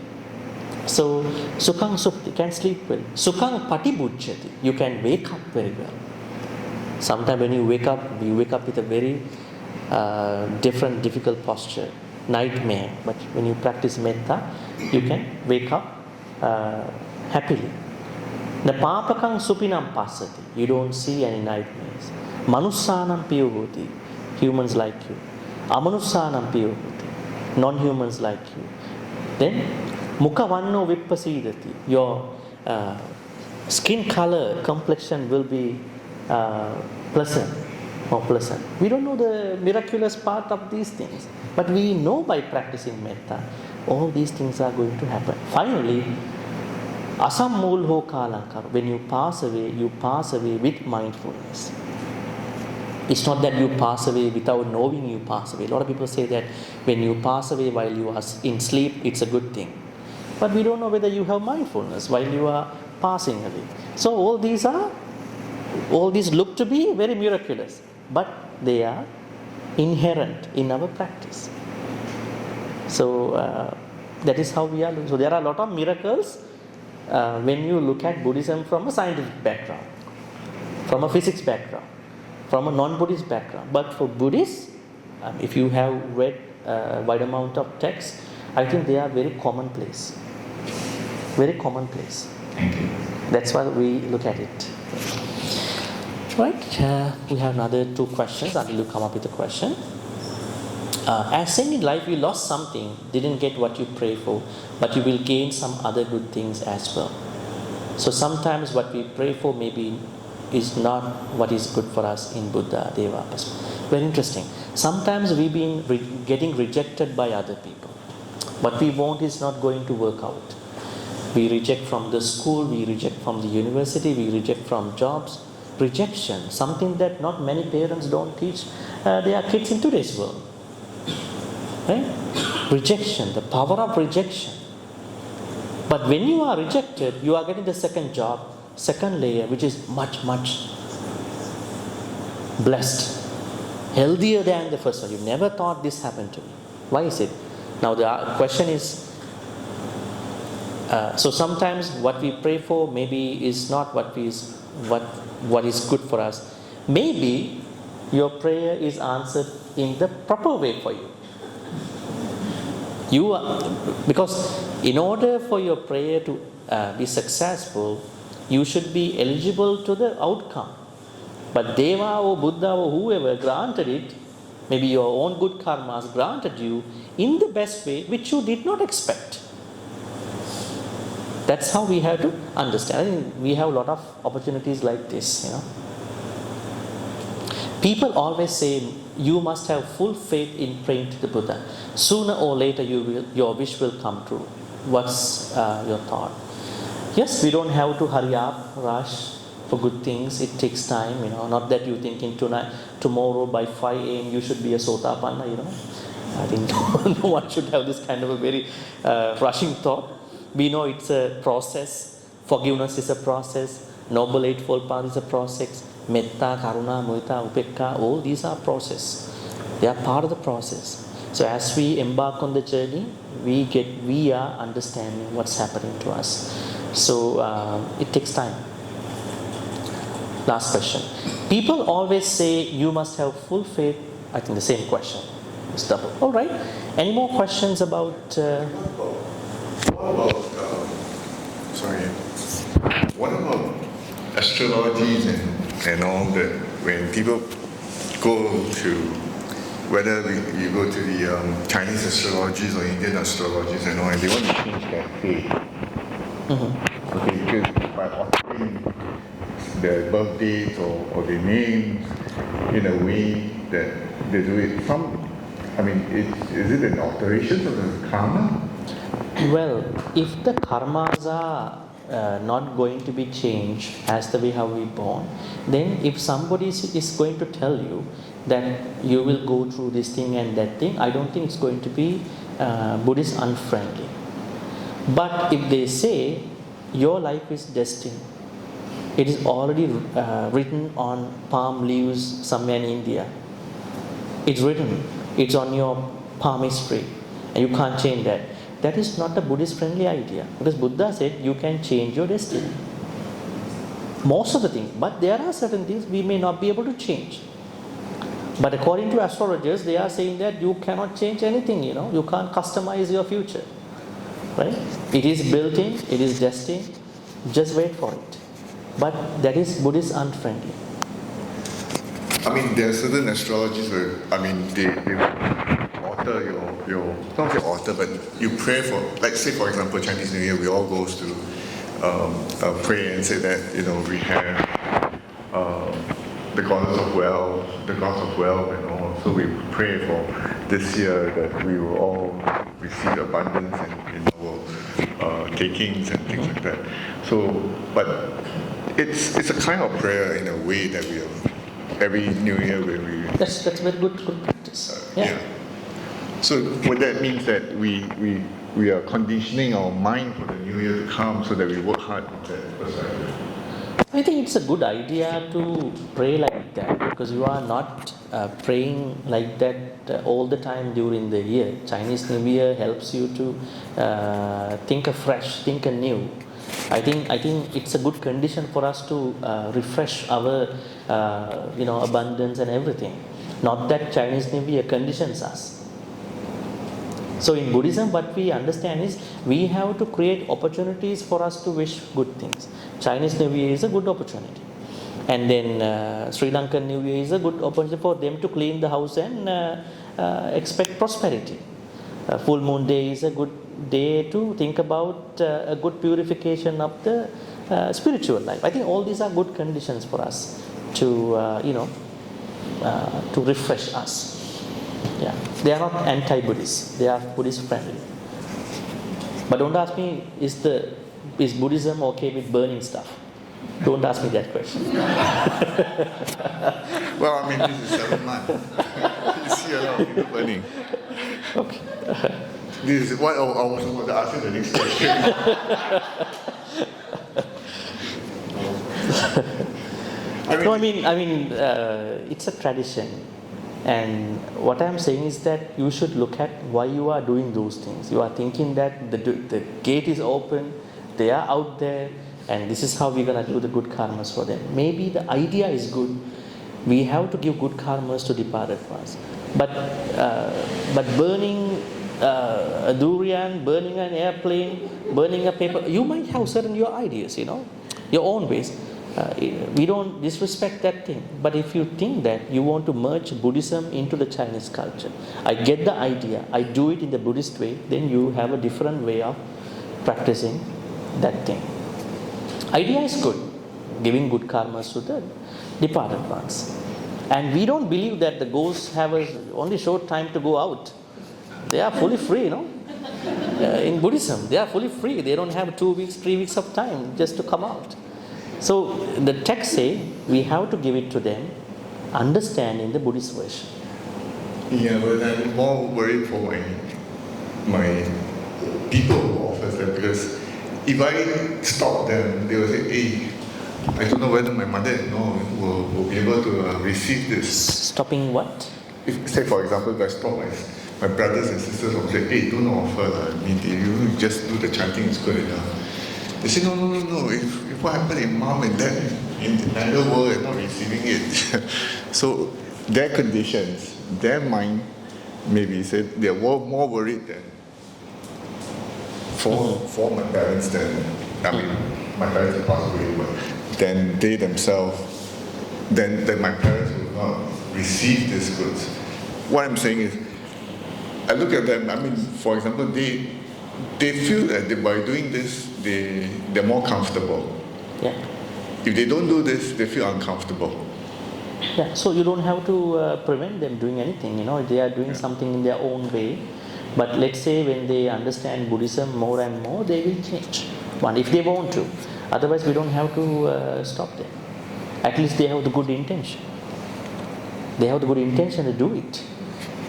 So, sukhang supti, can sleep well. Sukhang patibujjati, you can wake up very well. Sometimes when you wake up with a very difficult posture, nightmare. But when you practice metta, you can wake up happily. Napapakang supinam pasati, you don't see any nightmares. Manussanam piyavoti, humans like you. Amanussanam piyavoti, non-humans like you. Then, mukha vanno vippasidati, your skin color, complexion will be more pleasant. We don't know the miraculous part of these things, but we know by practicing metta, all these things are going to happen. Finally, asammulho kalankar, when you pass away with mindfulness. It's not that you pass away without knowing you pass away. A lot of people say that when you pass away while you are in sleep, it's a good thing. But we don't know whether you have mindfulness while you are passing away. So all these look to be very miraculous, but they are inherent in our practice. So That is how we are doing. So there are a lot of miracles when you look at Buddhism from a scientific background, from a physics background, from a non-Buddhist background. But for Buddhists, if you have read a wide amount of texts, I think they are very commonplace. Very commonplace. Thank you. That's why we look at it. Right, we have another 2 questions until you come up with a question. As saying in life you lost something, didn't get what you pray for, but you will gain some other good things as well. So sometimes what we pray for maybe is not what is good for us in Buddha, Deva perspective. Very interesting. Sometimes we've been getting rejected by other people. What we want is not going to work out. We reject from the school, we reject from the university, we reject from jobs. Rejection, something that not many parents don't teach their kids in today's world. Right? Rejection, the power of rejection. But when you are rejected, you are getting the second job, second layer, which is much, much blessed, healthier than the first one. You never thought this happened to me. Why is it? Now the question is, so sometimes what we pray for maybe is not what is good for us. Maybe your prayer is answered in the proper way for you. Because in order for your prayer to be successful, you should be eligible to the outcome. But Deva or Buddha or whoever granted it, maybe your own good karmas granted you in the best way which you did not expect. That's how we have to understand. I think we have a lot of opportunities like this, People always say you must have full faith in praying to the Buddha. Sooner or later your wish will come true. What's your thought? Yes, we don't have to hurry up, rush for good things. It takes time, Not that you thinking tomorrow by 5 a.m. you should be a Sotapanna, I think no one should have this kind of a very rushing thought. We know it's a process. Forgiveness is a process. Noble Eightfold Path is a process. Metta, Karuna, Mudita, Upekka, all these are process. They are part of the process. So as we embark on the journey, we are understanding what's happening to us. So it takes time. Last question. People always say you must have full faith. I think the same question. It's double. All right. Any more questions about? What about astrologies and all that? When people go to, whether you go to the Chinese astrologies or Indian astrologies and all, and they want to change their faith. Mm-hmm. Okay, because by altering their birth dates or their names in a way that they do it, is it an alteration of the karma? Well, if the karmas are not going to be changed as the way how we born, then if somebody is going to tell you that you will go through this thing and that thing, I don't think it's going to be Buddhist unfriendly. But if they say your life is destined, it is already written on palm leaves somewhere in India. It's written. It's on your palmistry, and you can't change that. That is not a Buddhist friendly idea, because Buddha said you can change your destiny. Most of the things, but there are certain things we may not be able to change. But according to astrologers, they are saying that you cannot change anything, you can't customize your future. Right? It is built in, it is destined, just wait for it. But that is Buddhist unfriendly. There are certain astrologies where, they alter your, not say alter, but you pray for, like say for example, Chinese New Year, we all goes to pray and say that, we have the goddess of wealth, and all. So we pray for this year that we will all receive abundance in our takings and things like that. So, but it's a kind of prayer in a way that we have every New Year when we. That's very good practice. Yeah. So what that means that we are conditioning our mind for the New Year to come, so that we work hard on that perspective. I think it's a good idea to pray like that, because you are not praying like that all the time during the year. Chinese New Year helps you to think afresh, think anew. I think it's a good condition for us to refresh our abundance and everything. Not that Chinese New Year conditions us. So in Buddhism, what we understand is we have to create opportunities for us to wish good things. Chinese New Year is a good opportunity. And then Sri Lankan New Year is a good opportunity for them to clean the house and expect prosperity. Full Moon Day is a good day to think about a good purification of the spiritual life. I think all these are good conditions for us to to refresh us. Yeah, they are not anti-Buddhist. They are Buddhist friendly. But don't ask me, is Buddhism okay with burning stuff? Don't ask me that question. Well, I mean, this is 7 months. You see a lot of people burning. Okay. This is what I was going to ask you the next question. It's a tradition. And what I am saying is that you should look at why you are doing those things. You are thinking that the gate is open, they are out there, and this is how we're going to do the good karmas for them. Maybe the idea is good. We have to give good karmas to departed ones. But burning a durian, burning an airplane, burning a paper, you might have certain your ideas, your own ways. We don't disrespect that thing. But if you think that you want to merge Buddhism into the Chinese culture, I get the idea, I do it in the Buddhist way, then you have a different way of practicing that thing. Idea is good, giving good karmas to the departed ones. And we don't believe that the ghosts have only short time to go out. They are fully free, in Buddhism, they are fully free. They don't have 2 weeks, 3 weeks of time just to come out. So the text say we have to give it to them, understanding the Buddhist version. Yeah, but I'm more worried for my people who offers them, because if I stop them, they will say, hey, I don't know whether my mother-in-law will be able to receive this. Stopping what? If, say for example, if I stop my brothers and sisters from saying, hey, don't offer, you just do the chanting, it's good enough. They say, no. If what happened in mom and dad in another world and not receiving it. So their conditions, their mind, maybe said they're more worried than for my parents my parents have passed away, but then they themselves, then my parents will not receive these goods. What I'm saying is, I look at them, for example, they feel that by doing this, they're more comfortable. Yeah. If they don't do this, they feel uncomfortable. Yeah, so you don't have to prevent them doing anything, they are doing something in their own way. But let's say when they understand Buddhism more and more, they will change. One, if they want to. Otherwise, we don't have to stop them. At least they have the good intention. They have the good intention to do it.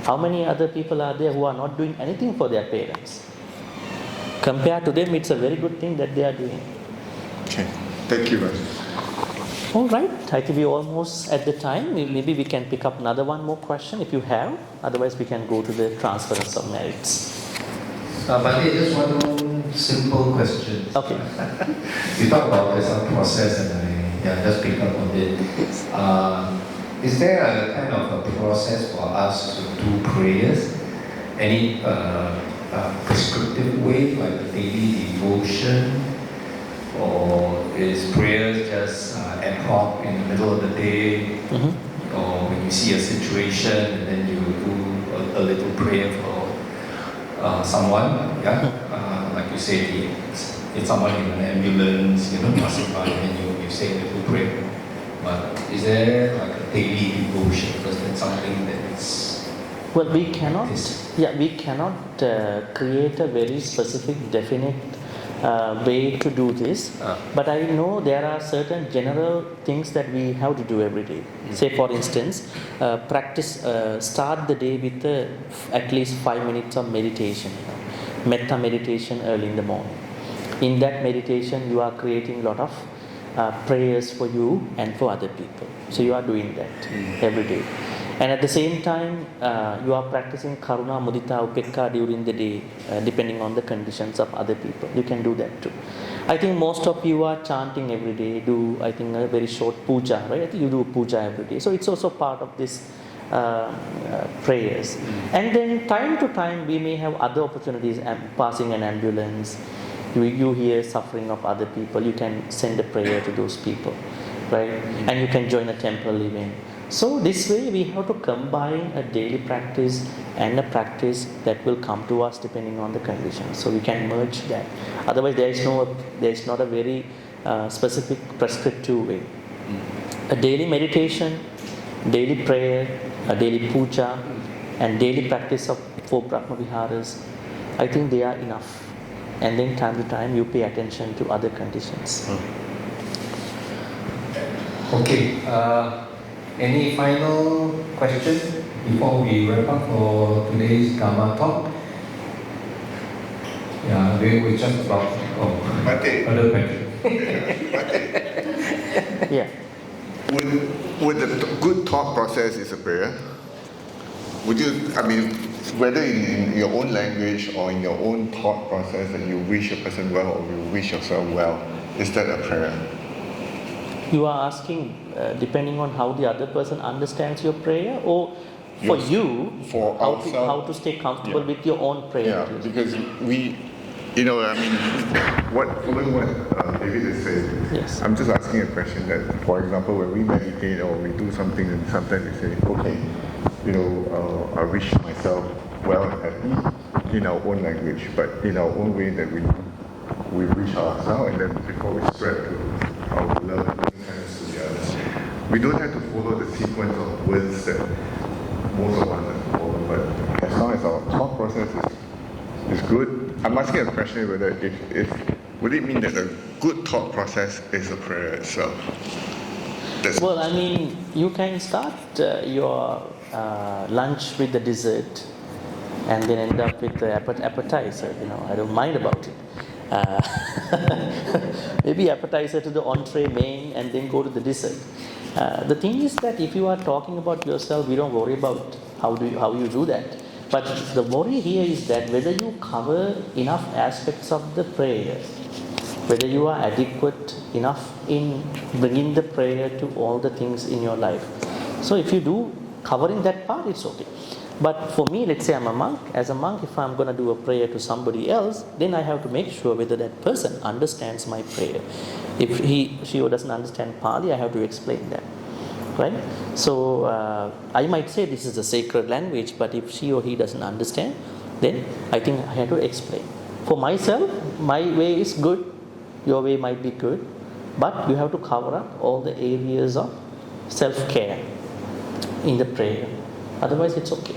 How many other people are there who are not doing anything for their parents? Compared to them, it's a very good thing that they are doing. Okay, thank you very much. All right, I think we're almost at the time. Maybe we can pick up one more question if you have. Otherwise, we can go to the transference of merits. Bhante, just one simple question. Okay. You talk about some process and I just pick up on it. Is there a kind of a process for us to do prayers? Any prescriptive way, like a daily devotion? Or is prayers just ad hoc in the middle of the day? Or when you see a situation and then you do a little prayer for someone, like you say, it's someone in an ambulance, passing by, and you say a little prayer. But is there like a daily devotion? Because that's something that's well, we cannot create a very specific, definite way to do this. But I know there are certain general things that we have to do every day. Say, for instance, start the day with at least 5 minutes of meditation. Metta meditation early in the morning. In that meditation, you are creating a lot of prayers for you and for other people. So you are doing that every day. And at the same time, you are practicing karuna, mudita, upekka during the day, depending on the conditions of other people. You can do that too. I think most of you are chanting every day, do I think a very short puja, right? I think you do puja every day. So it's also part of this prayers. And then time to time we may have other opportunities, passing an ambulance, you hear suffering of other people, you can send a prayer to those people, right? And you can join a temple event. So this way we have to combine a daily practice and a practice that will come to us depending on the conditions. So we can merge that. Otherwise there is not a very specific prescriptive way. A daily meditation, daily prayer, a daily puja, and daily practice of 4 Brahma Viharas, I think they are enough. And then time to time you pay attention to other conditions. Okay. Any final questions before we wrap up for today's Dharma talk? Yeah, we just about other questions. Yeah. Would the good thought process is a prayer? Would you, I mean, whether in your own language or in your own thought process that you wish a person well or you wish yourself well, is that a prayer? You are asking depending on how the other person understands your prayer, or for you, for how to stay comfortable with your own prayer? Yeah, because we, you know, I mean, following what David is saying, yes. I'm just asking a question that, for example, when we meditate or we do something and sometimes we say, okay, you know, I wish myself well and happy in our own language, but in our own way that we wish ourselves, and then before we spread to our love and kindness to the others. We don't have to follow the sequence of words that most of us have followed, but as long as our thought process is good. I'm asking a question whether would it mean that a good thought process is a prayer itself? Well, I mean, you can start your lunch with the dessert and then end up with the appetizer. You know, I don't mind about it. Maybe appetizer to the entree, main, and then go to the dessert. The thing is that if you are talking about yourself, we don't worry about how you do that. But the worry here is that whether you cover enough aspects of the prayer, whether you are adequate enough in bringing the prayer to all the things in your life. So if you do covering that part, it's okay. But for me, let's say I'm a monk. As a monk, if I'm going to do a prayer to somebody else, then I have to make sure whether that person understands my prayer. If she or doesn't understand Pali, I have to explain that. Right? So I might say this is a sacred language, but if she or he doesn't understand, then I think I have to explain. For myself, my way is good, your way might be good, but you have to cover up all the areas of self-care in the prayer. Otherwise, it's okay.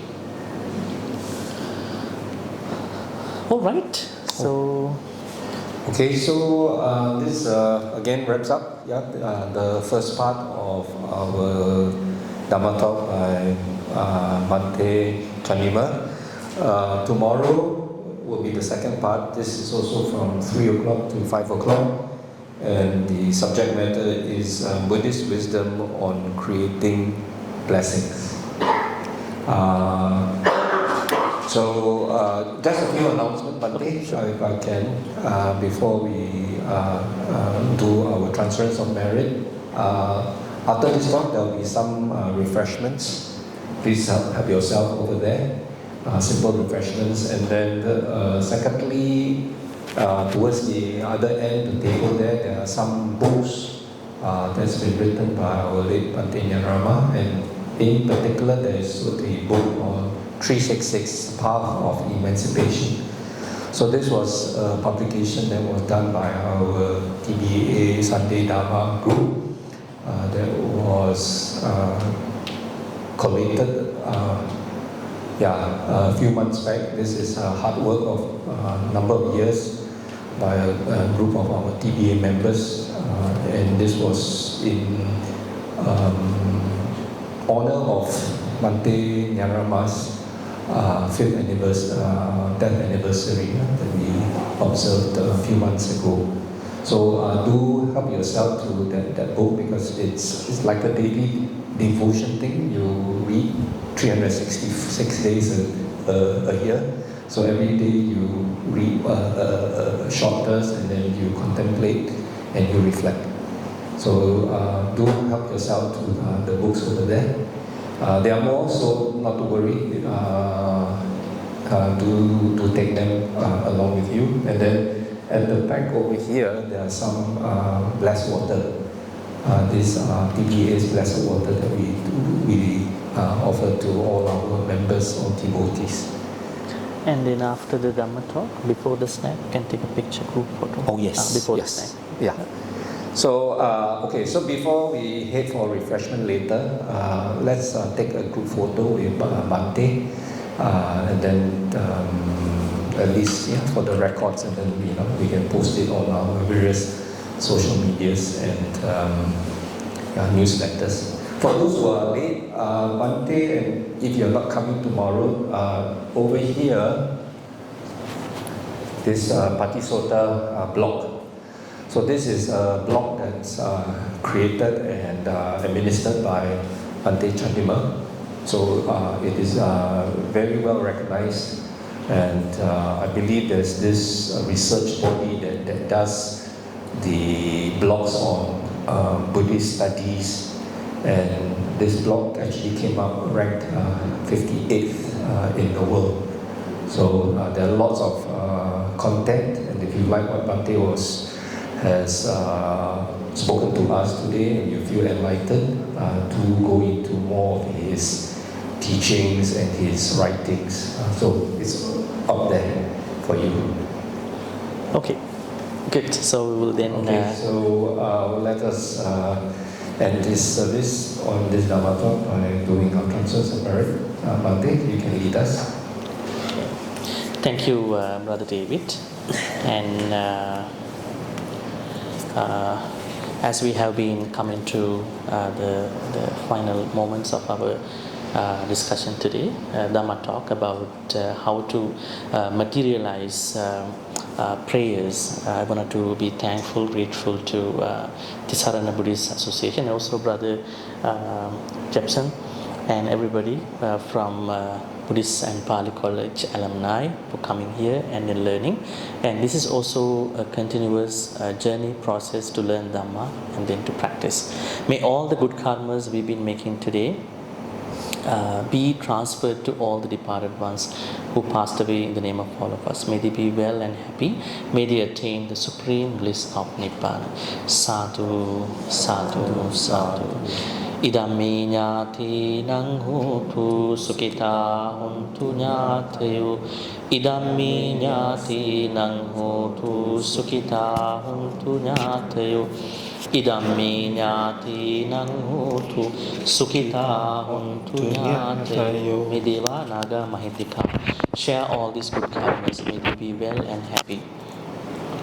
All right. So. Okay, so this again wraps up the first part of our Dhamma talk by Bhante Chandima. Tomorrow will be the second part. This is also from 3 o'clock to 5 o'clock. And the subject matter is Buddhist wisdom on creating blessings. So just a few announcements, Bhante, if I can, before we do our transference of merit. After this talk, there will be some refreshments. Please help yourself over there. Simple refreshments. And then secondly, towards the other end of the table there are some books that's been written by our late Bhante Nyarama. And in particular, there is the book on 366, Path of Emancipation. So this was a publication that was done by our TBA Sunday Dharma group that was collated a few months back. This is hard work of a number of years by a group of our TBA members, and this was in honor of Bhante Nyarama's death anniversary that we observed a few months ago. So do help yourself to that book, because it's like a daily devotion thing. You read week, 366 days a year. So every day you read a short verse and then you contemplate and you reflect. So do help yourself to the books over there. There are more, so not to worry. Do take them along with you. And then at the back over here, there are some blessed water. These are TPA's blessed water that we offer to all our members or devotees. And then after the Dhamma talk, before the snack, you can take a picture, group photo. Oh yes, before yes. the snack. Yeah. So okay, so before we head for refreshment later, let's take a group photo with Bhante, and then at least for the records, and then we can post it on our various social medias and newsletters. For those who are late, Bhante, and if you're not coming tomorrow, over here, this Patisota block. So this is a block that's created and administered by Bhante Chandima. So it is very well recognized, and I believe there's this research body that does the blogs on Buddhist studies, and this blog actually came up ranked 58th in the world. So there are lots of content, and if you like what Bhante has spoken to us today and you feel enlightened, to go into more of his teachings and his writings. So it's up there for you. Okay, good. So we will then. Okay, so let us end this service on this Dhamma talk by doing our transfers of merit. Bhante, you can lead us. Thank you, Brother David. And as we have been coming to the final moments of our discussion today, Dhamma talk about how to materialize prayers. I wanted to be thankful, grateful to Ti-Sarana Buddhist Association, and also Brother Jepson and everybody from Buddhist and Pali College alumni for coming here and then learning. And this is also a continuous journey process to learn Dhamma and then to practice. May all the good karmas we've been making today be transferred to all the departed ones who passed away in the name of all of us. May they be well and happy. May they attain the supreme bliss of Nibbana. Sadhu, sadhu, sadhu. Idammi ñāti nang hotu sukita hontu ñātayo. Idammi ñāti nang hotu sukita hontu ñātayo. Idammi ñāti nang hotu sukita hontu ñātayo. May Deva, Naga, Mahitika share all these good karmas. May they be well and happy.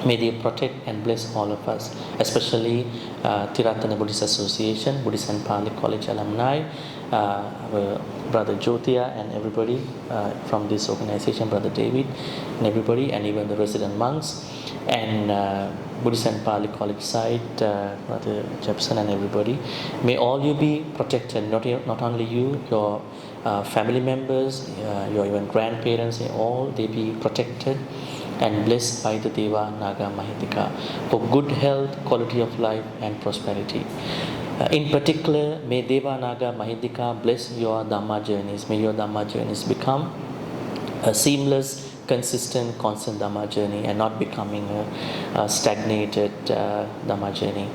May they protect and bless all of us, especially Ti-Sarana Buddhist Association, Buddhist and Pali College alumni, our Brother Jyotia and everybody from this organization, Brother David and everybody, and even the resident monks, and Buddhist and Pali College side, Brother Jepson and everybody. May all you be protected, not only you, your family members, your even grandparents, all they be protected and blessed by the Deva, Naga, Mahitika for good health, quality of life and prosperity. In particular, may Deva, Naga, Mahitika bless your Dhamma journeys. May your Dhamma journeys become a seamless, consistent, constant Dhamma journey and not becoming a stagnated Dhamma journey.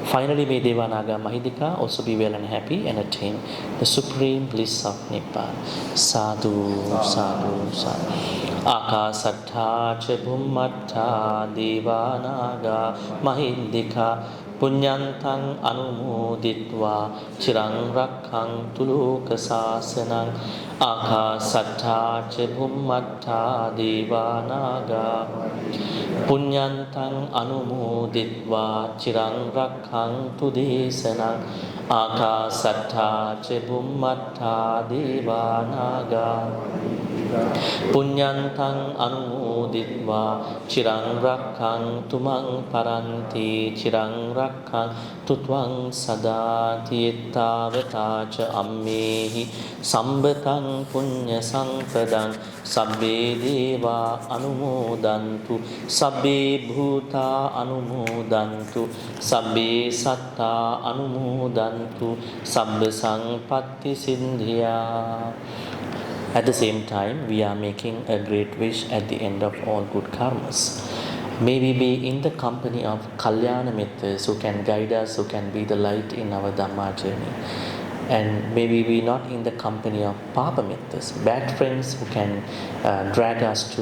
Finally, may Deva, Naga, Mahidika also be well and happy and attain the supreme bliss of Nibbana. Sadhu, sadhu, sadhu. Akasattha ca bhummattha Deva, Naga, Mahidika Punyantang anumoditva Chirang rakkhantu loka sasanang Akasatta ca bhummatta devanaga Punyantang anumoditva chirang rakkhantu desanang Akasatta ca bhummatta devanaga Punyantang anumoditva chirang rakkhantu mang paranti chirang rakkhantu tvang sadati ittavata ca ammehi Sambatang punya sampadang sabbe deva anumodantu sabbe bhuta anumodantu sabbe satta anumodantu sabbe sangpatti sindhya. At the same time, we are making a great wish at the end of all good karmas. May we be in the company of Kalyana Mitras who can guide us, who can be the light in our Dhamma journey. And may we be not in the company of Papa Mitras, bad friends who can drag us to